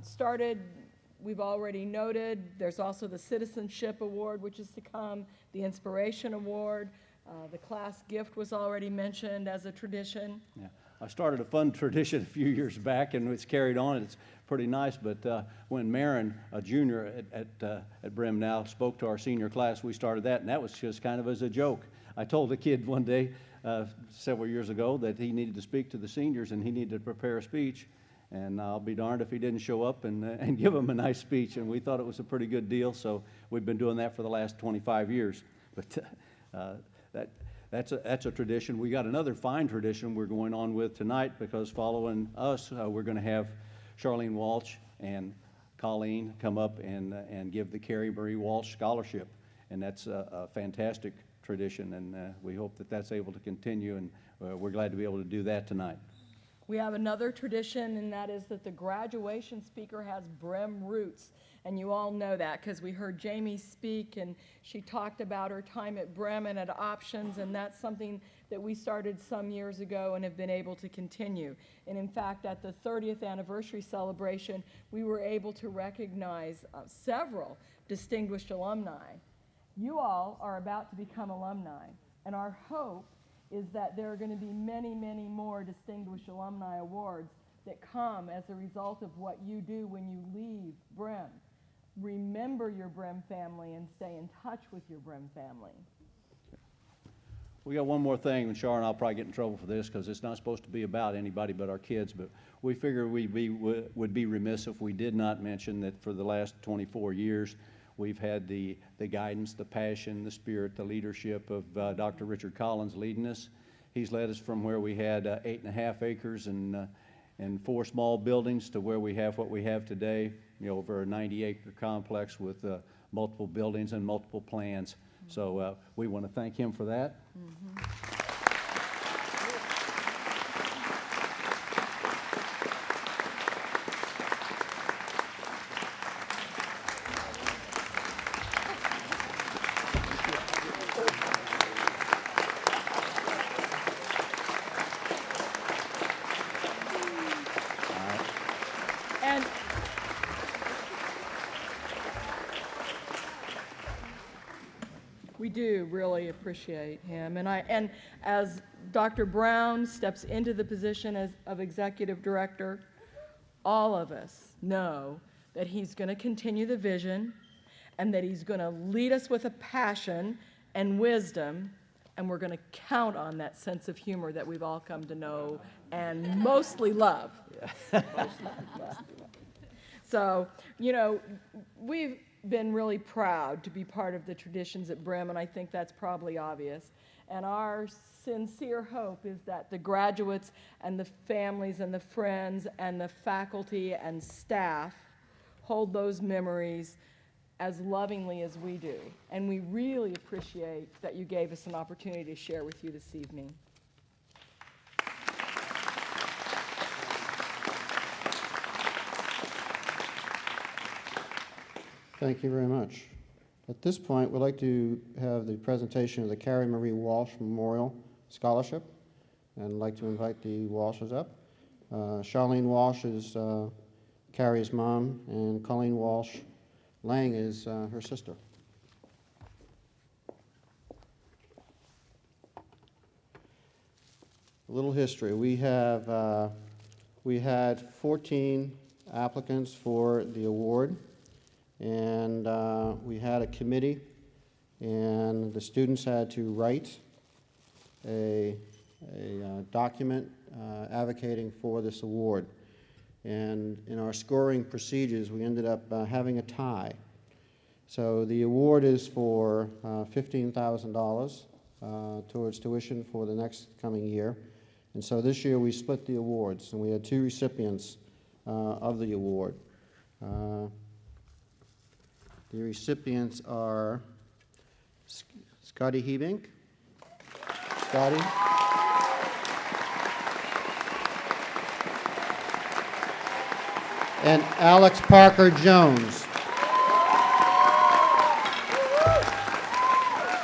started, we've already noted. There's also the Citizenship Award, which is to come, the Inspiration Award. The class gift was already mentioned as a tradition. Yeah. I started a fun tradition a few years back, and it's carried on. It's pretty nice, but when Marin, a junior at Brehm now, spoke to our senior class, we started that, and that was just kind of as a joke. I told a kid one day several years ago that he needed to speak to the seniors, and he needed to prepare a speech, and I'll be darned if he didn't show up and give them a nice speech, and we thought it was a pretty good deal, so we've been doing that for the last 25 years. But that's a tradition. We got another fine tradition we're going on with tonight, because following us, we're going to have Charleen Walsh and Colleen come up and give the Carey Marie Walsh Scholarship, and that's a fantastic tradition, and we hope that that's able to continue, and we're glad to be able to do that tonight. We have another tradition, and that is that the graduation speaker has Brehm roots. And you all know that because we heard Jamie speak, and she talked about her time at Brehm and at Options, and that's something that we started some years ago and have been able to continue. And in fact, at the 30th anniversary celebration, we were able to recognize several distinguished alumni. You all are about to become alumni, and our hope is that there are going to be many, many more Distinguished Alumni Awards that come as a result of what you do when you leave Brehm. Remember your Brehm family and stay in touch with your Brehm family. We got one more thing, and Char and I'll probably get in trouble for this because it's not supposed to be about anybody but our kids, but we figure would be remiss if we did not mention that for the last 24 years, we've had the guidance, the passion, the spirit, the leadership of Dr. Richard Collins leading us. He's led us from where we had 8.5 acres and 4 small buildings to where we have what we have today, over a 90-acre complex with multiple buildings and multiple plans. So we want to thank him for that. And we do really appreciate him. And as Dr. Brown steps into the position of executive director, all of us know that he's going to continue the vision and that he's going to lead us with a passion and wisdom, and we're going to count on that sense of humor that we've all come to know and mostly love. So, we've been really proud to be part of the traditions at Brehm, and I think that's probably obvious. And our sincere hope is that the graduates and the families and the friends and the faculty and staff hold those memories as lovingly as we do. And we really appreciate that you gave us an opportunity to share with you this evening. Thank you very much. At this point, we'd like to have the presentation of the Carey Marie Walsh Memorial Scholarship, and I'd like to invite the Walshes up. Charleen Walsh is Carey's mom, and Colleen Walsh-Lang is her sister. A little history. We had 14 applicants for the award, and we had a committee, and the students had to write a document advocating for this award. And in our scoring procedures, we ended up having a tie. So the award is for $15,000 towards tuition for the next coming year. And so this year we split the awards, and we had 2 recipients of the award. The recipients are Scotty Hebink. Scotty. And Alex Parker Jones.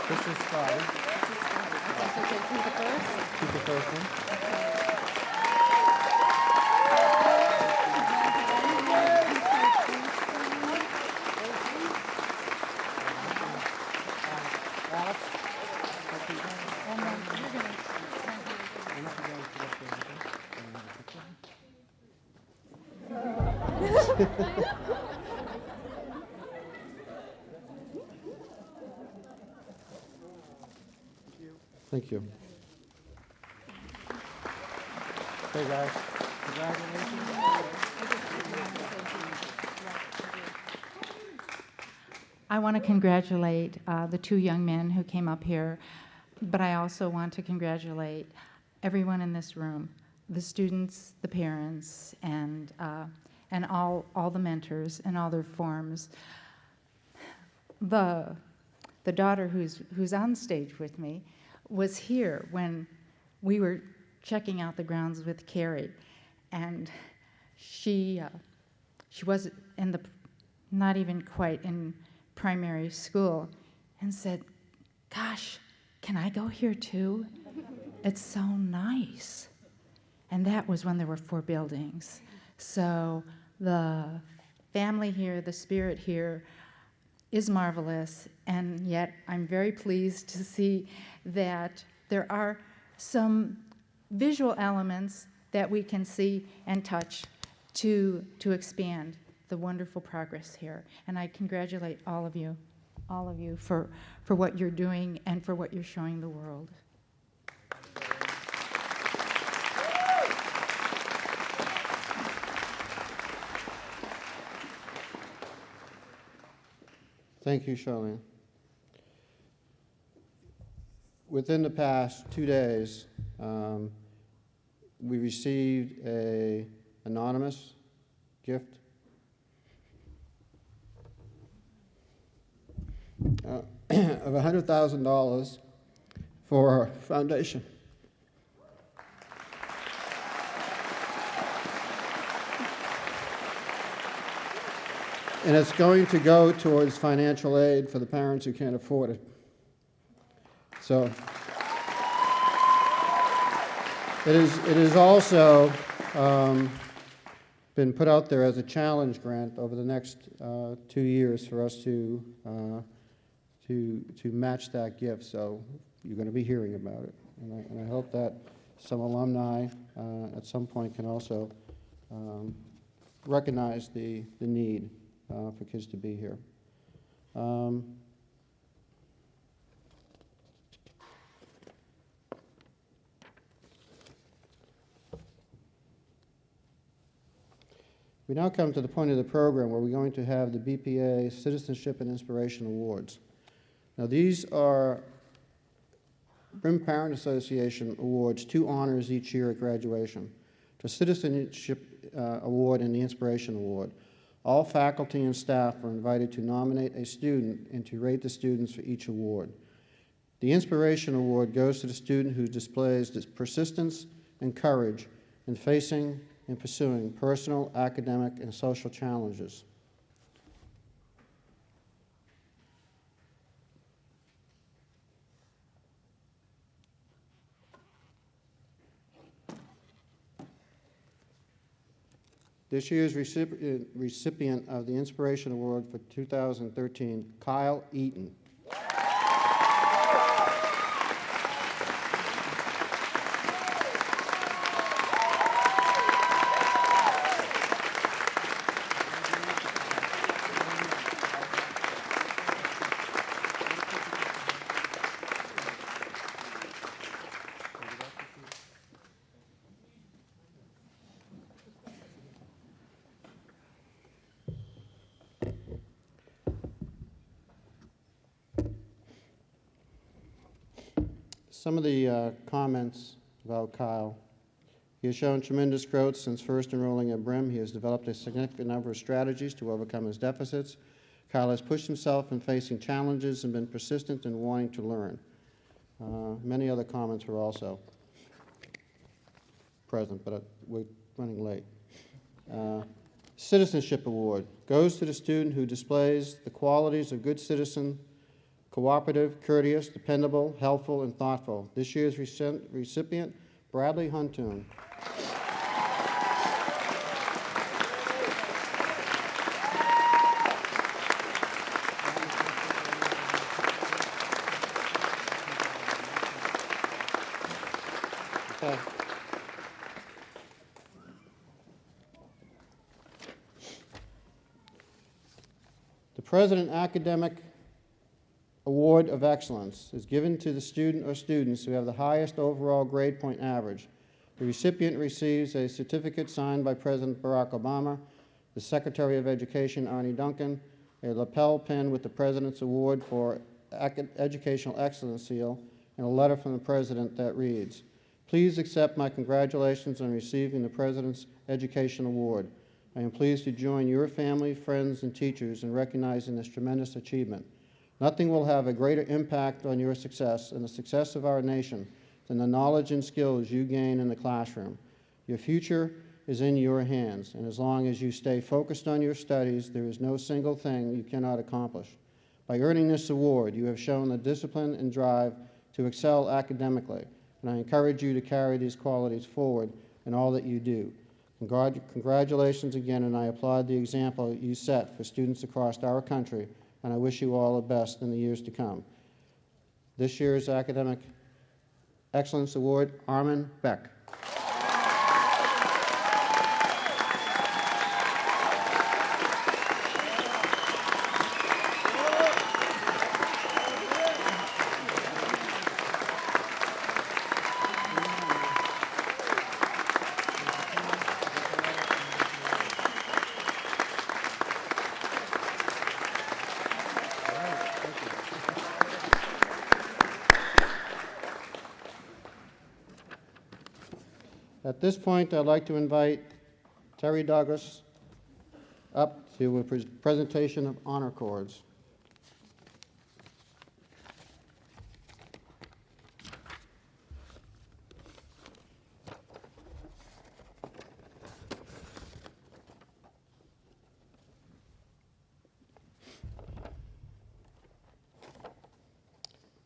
This is Scotty. Keep the first one. Thank you. Hey guys, congratulations. I want to congratulate the 2 young men who came up here, but I also want to congratulate everyone in this room, the students, the parents, and all the mentors in all their forms. The daughter who's on stage with me was here when we were checking out the grounds with Carey, and she was not even quite in primary school, and said, "Gosh, can I go here too? It's so nice." And that was when there were 4 buildings. So the family here, the spirit here is marvelous, and yet I'm very pleased to see that there are some visual elements that we can see and touch to expand the wonderful progress here. And I congratulate all of you for what you're doing and for what you're showing the world. Thank you, Charleen. Within the past 2 days, we received an anonymous gift of $100,000 for our foundation. And it's going to go towards financial aid for the parents who can't afford it. So it is also been put out there as a challenge grant over the next 2 years for us to match that gift. So you're going to be hearing about it, and I hope that some alumni at some point can also recognize the need for kids to be here. We now come to the point of the program where we're going to have the BPA Citizenship and Inspiration Awards. Now these are Brehm Parent Association awards, 2 honors each year at graduation: the Citizenship Award and the Inspiration Award. All faculty and staff are invited to nominate a student and to rate the students for each award. The Inspiration Award goes to the student who displays this persistence and courage in facing and pursuing personal, academic, and social challenges. This year's recipient of the Inspiration Award for 2013, Kyle Eaton. Some of the comments about Kyle. He has shown tremendous growth since first enrolling at Brehm. He has developed a significant number of strategies to overcome his deficits. Kyle has pushed himself in facing challenges and been persistent in wanting to learn. Many other comments were also present, but we're running late. Citizenship Award goes to the student who displays the qualities of good citizen: cooperative, courteous, dependable, helpful, and thoughtful. This year's recipient, Bradley Huntoon. Okay. The President Academic Award of Excellence is given to the student or students who have the highest overall grade point average. The recipient receives a certificate signed by President Barack Obama, the Secretary of Education, Arnie Duncan, a lapel pin with the President's Award for Educational Excellence seal, and a letter from the President that reads, "Please accept my congratulations on receiving the President's Education Award. I am pleased to join your family, friends, and teachers in recognizing this tremendous achievement. Nothing will have a greater impact on your success and the success of our nation than the knowledge and skills you gain in the classroom. Your future is in your hands, and as long as you stay focused on your studies, there is no single thing you cannot accomplish. By earning this award, you have shown the discipline and drive to excel academically, and I encourage you to carry these qualities forward in all that you do. Congratulations again, and I applaud the example you set for students across our country, and I wish you all the best in the years to come." This year's Academic Excellence Award, Armin Beck. At this point, I'd like to invite Terry Douglas up to a presentation of honor cords.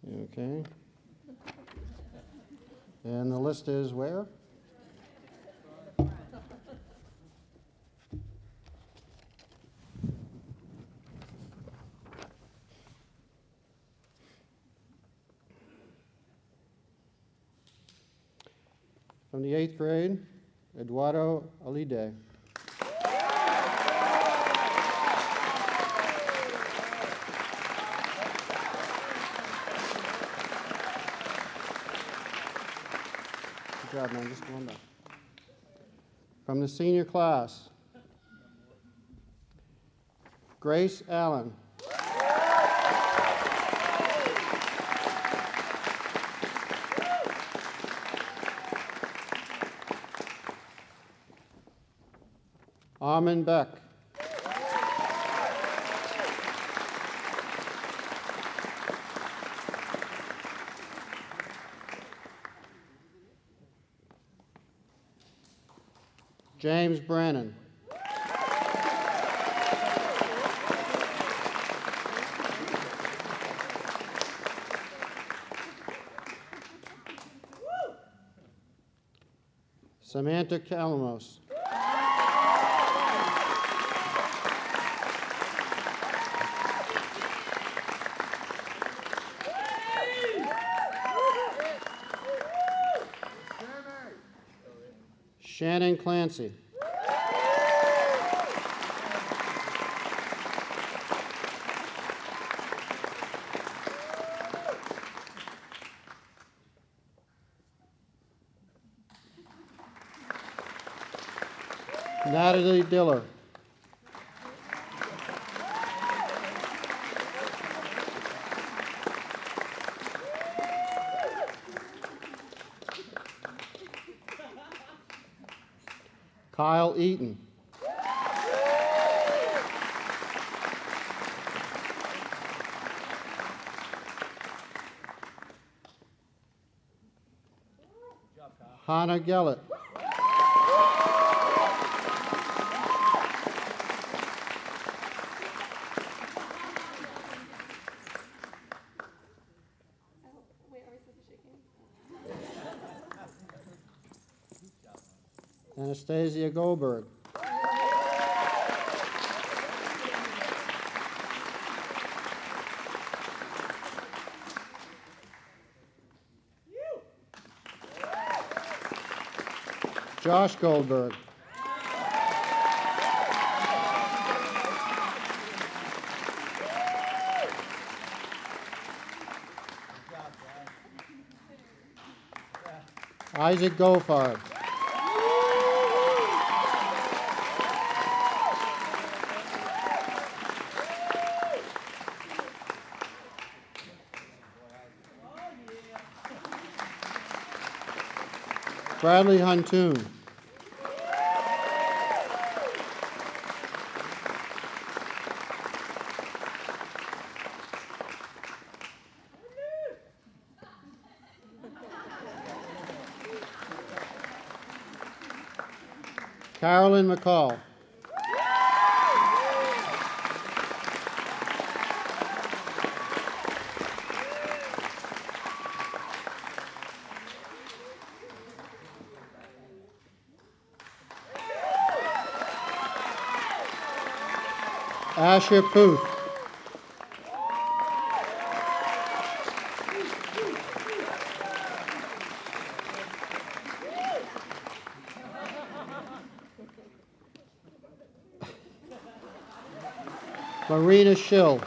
Okay. And the list is where? From the 8th grade, Eduardo Alide. Good job, man. Just go on back. From the senior class, Grace Allen. Armin Beck. James Brannon. Samantha Calamos. Shannon Clancy. Natalie Diller. Kyle Eaton. Hannah Gellett. Anastasia Goldberg. Josh Goldberg. Isaac Goldfarb. Bradley Huntoon. Carolyn McCall. Asher Puth. Marina Schill.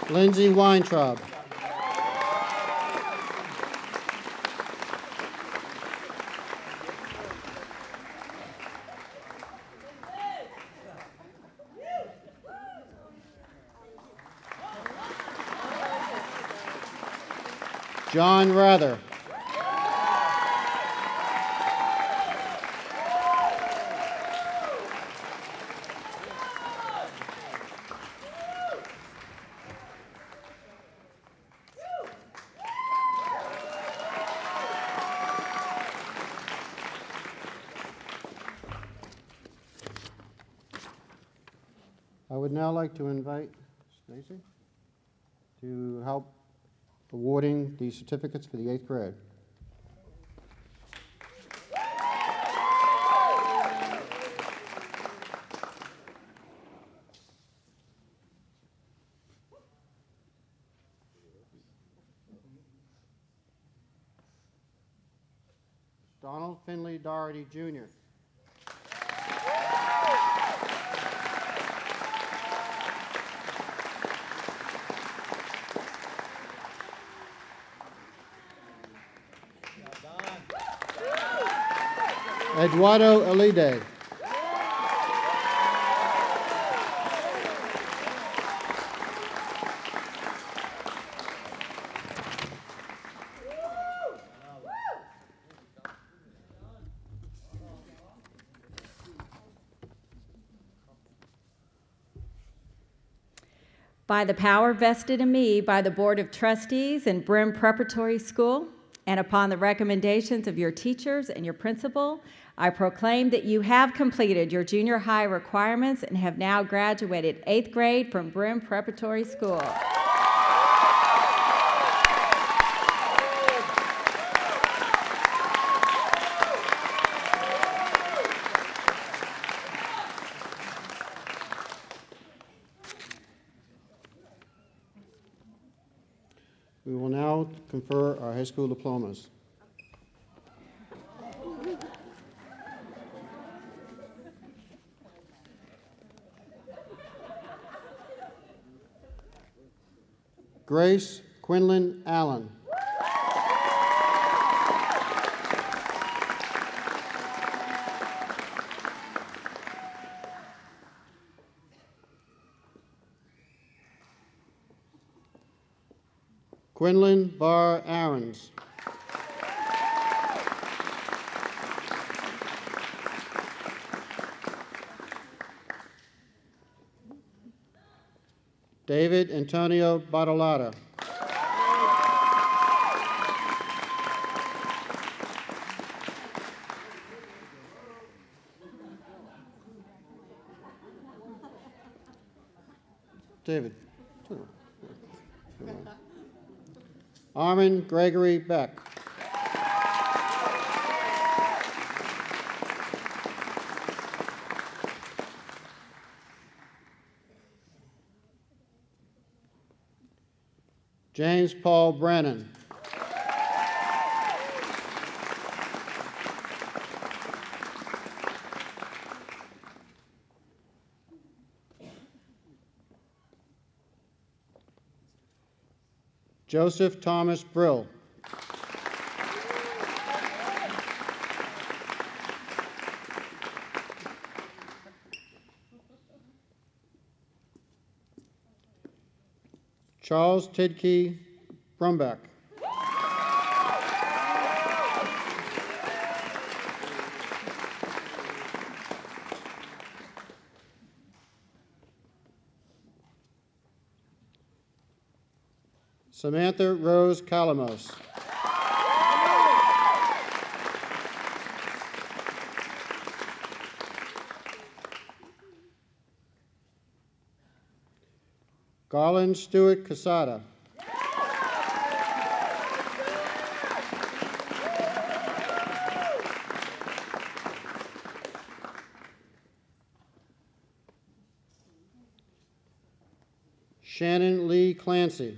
Lindsey Weintraub. John Rather. I would now like to invite Stacy to help awarding the certificates for the 8th grade. Donald Finley Doherty, Jr. Eduardo Alide. By the power vested in me by the Board of Trustees and Brehm Preparatory School, and upon the recommendations of your teachers and your principal, I proclaim that you have completed your junior high requirements and have now graduated 8th grade from Brehm Preparatory School. We will now confer our high school diplomas. Grace Quinlan Allen. Quinlan Barr Aarons. David Antonio Bartolotta. David. Armin Gregory Beck. James Paul Brennan. Joseph Thomas Brill. Charles Tidkey Brumback. Samantha Rose Calamos. Garland Stewart Casada. Shannon Lee Clancy.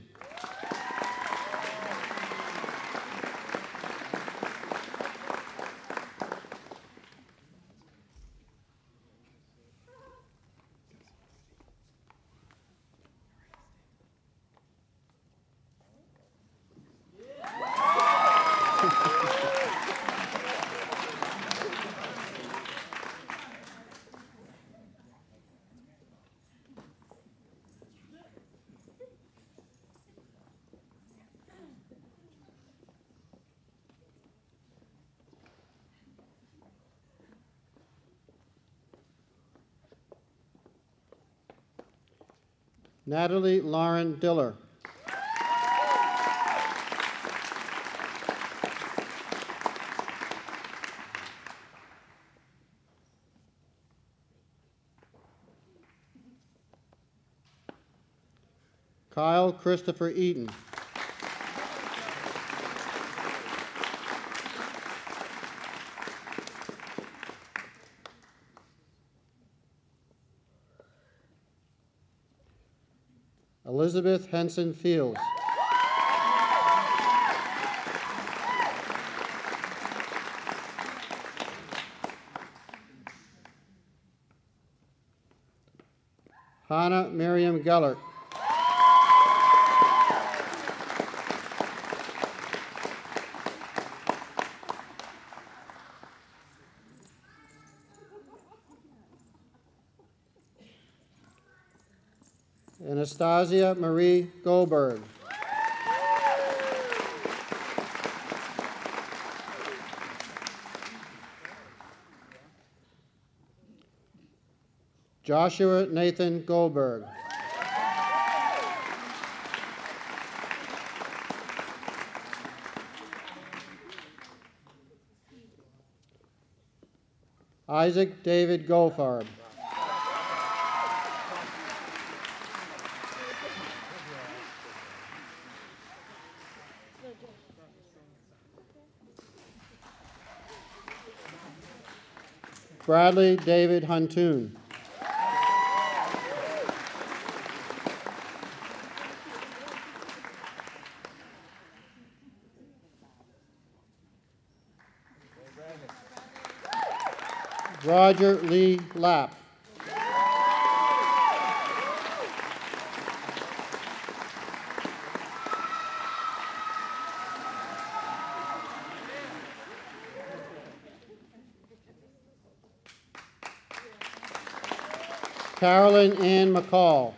Natalie Lauren Diller. Kyle Christopher Eaton. Elizabeth Henson Fields. Hannah Miriam Gellert. Anastasia Marie Goldberg. Joshua Nathan Goldberg. Isaac David Goldfarb. Bradley David Huntoon. Roger Lee Lapp. Carolyn Ann McCall.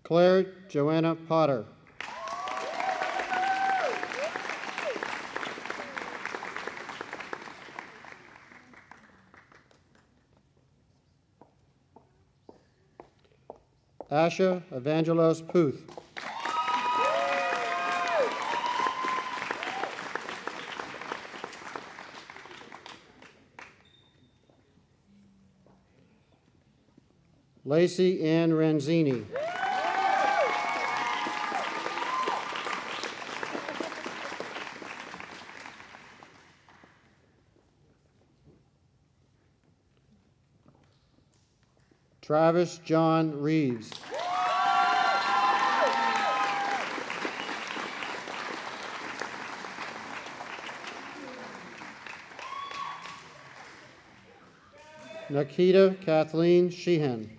Claire Joanna Potter. Asha Evangelos Puth. Lacey Ann Ranzini. Travis John Reeves. Nikita Kathleen Sheehan.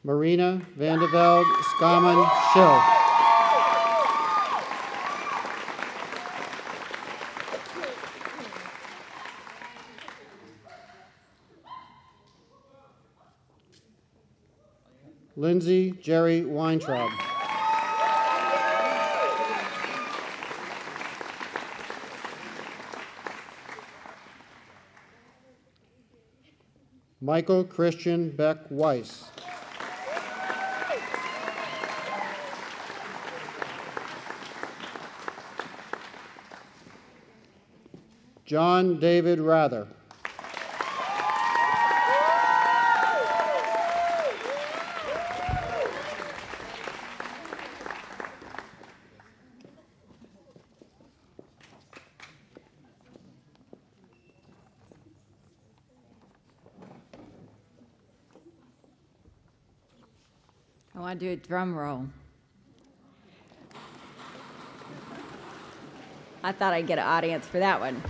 Marina Vandeveld Skaman Schill. Lindsey Jerry Weintraub. Michael Christian Beck Weiss. John David Rather. I want to do a drum roll. I thought I'd get an audience for that one.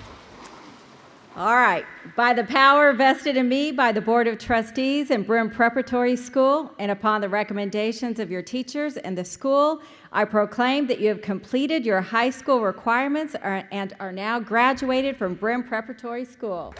All right. By the power vested in me by the Board of Trustees and Brehm Preparatory School, and upon the recommendations of your teachers and the school, I proclaim that you have completed your high school requirements and are now graduated from Brehm Preparatory School.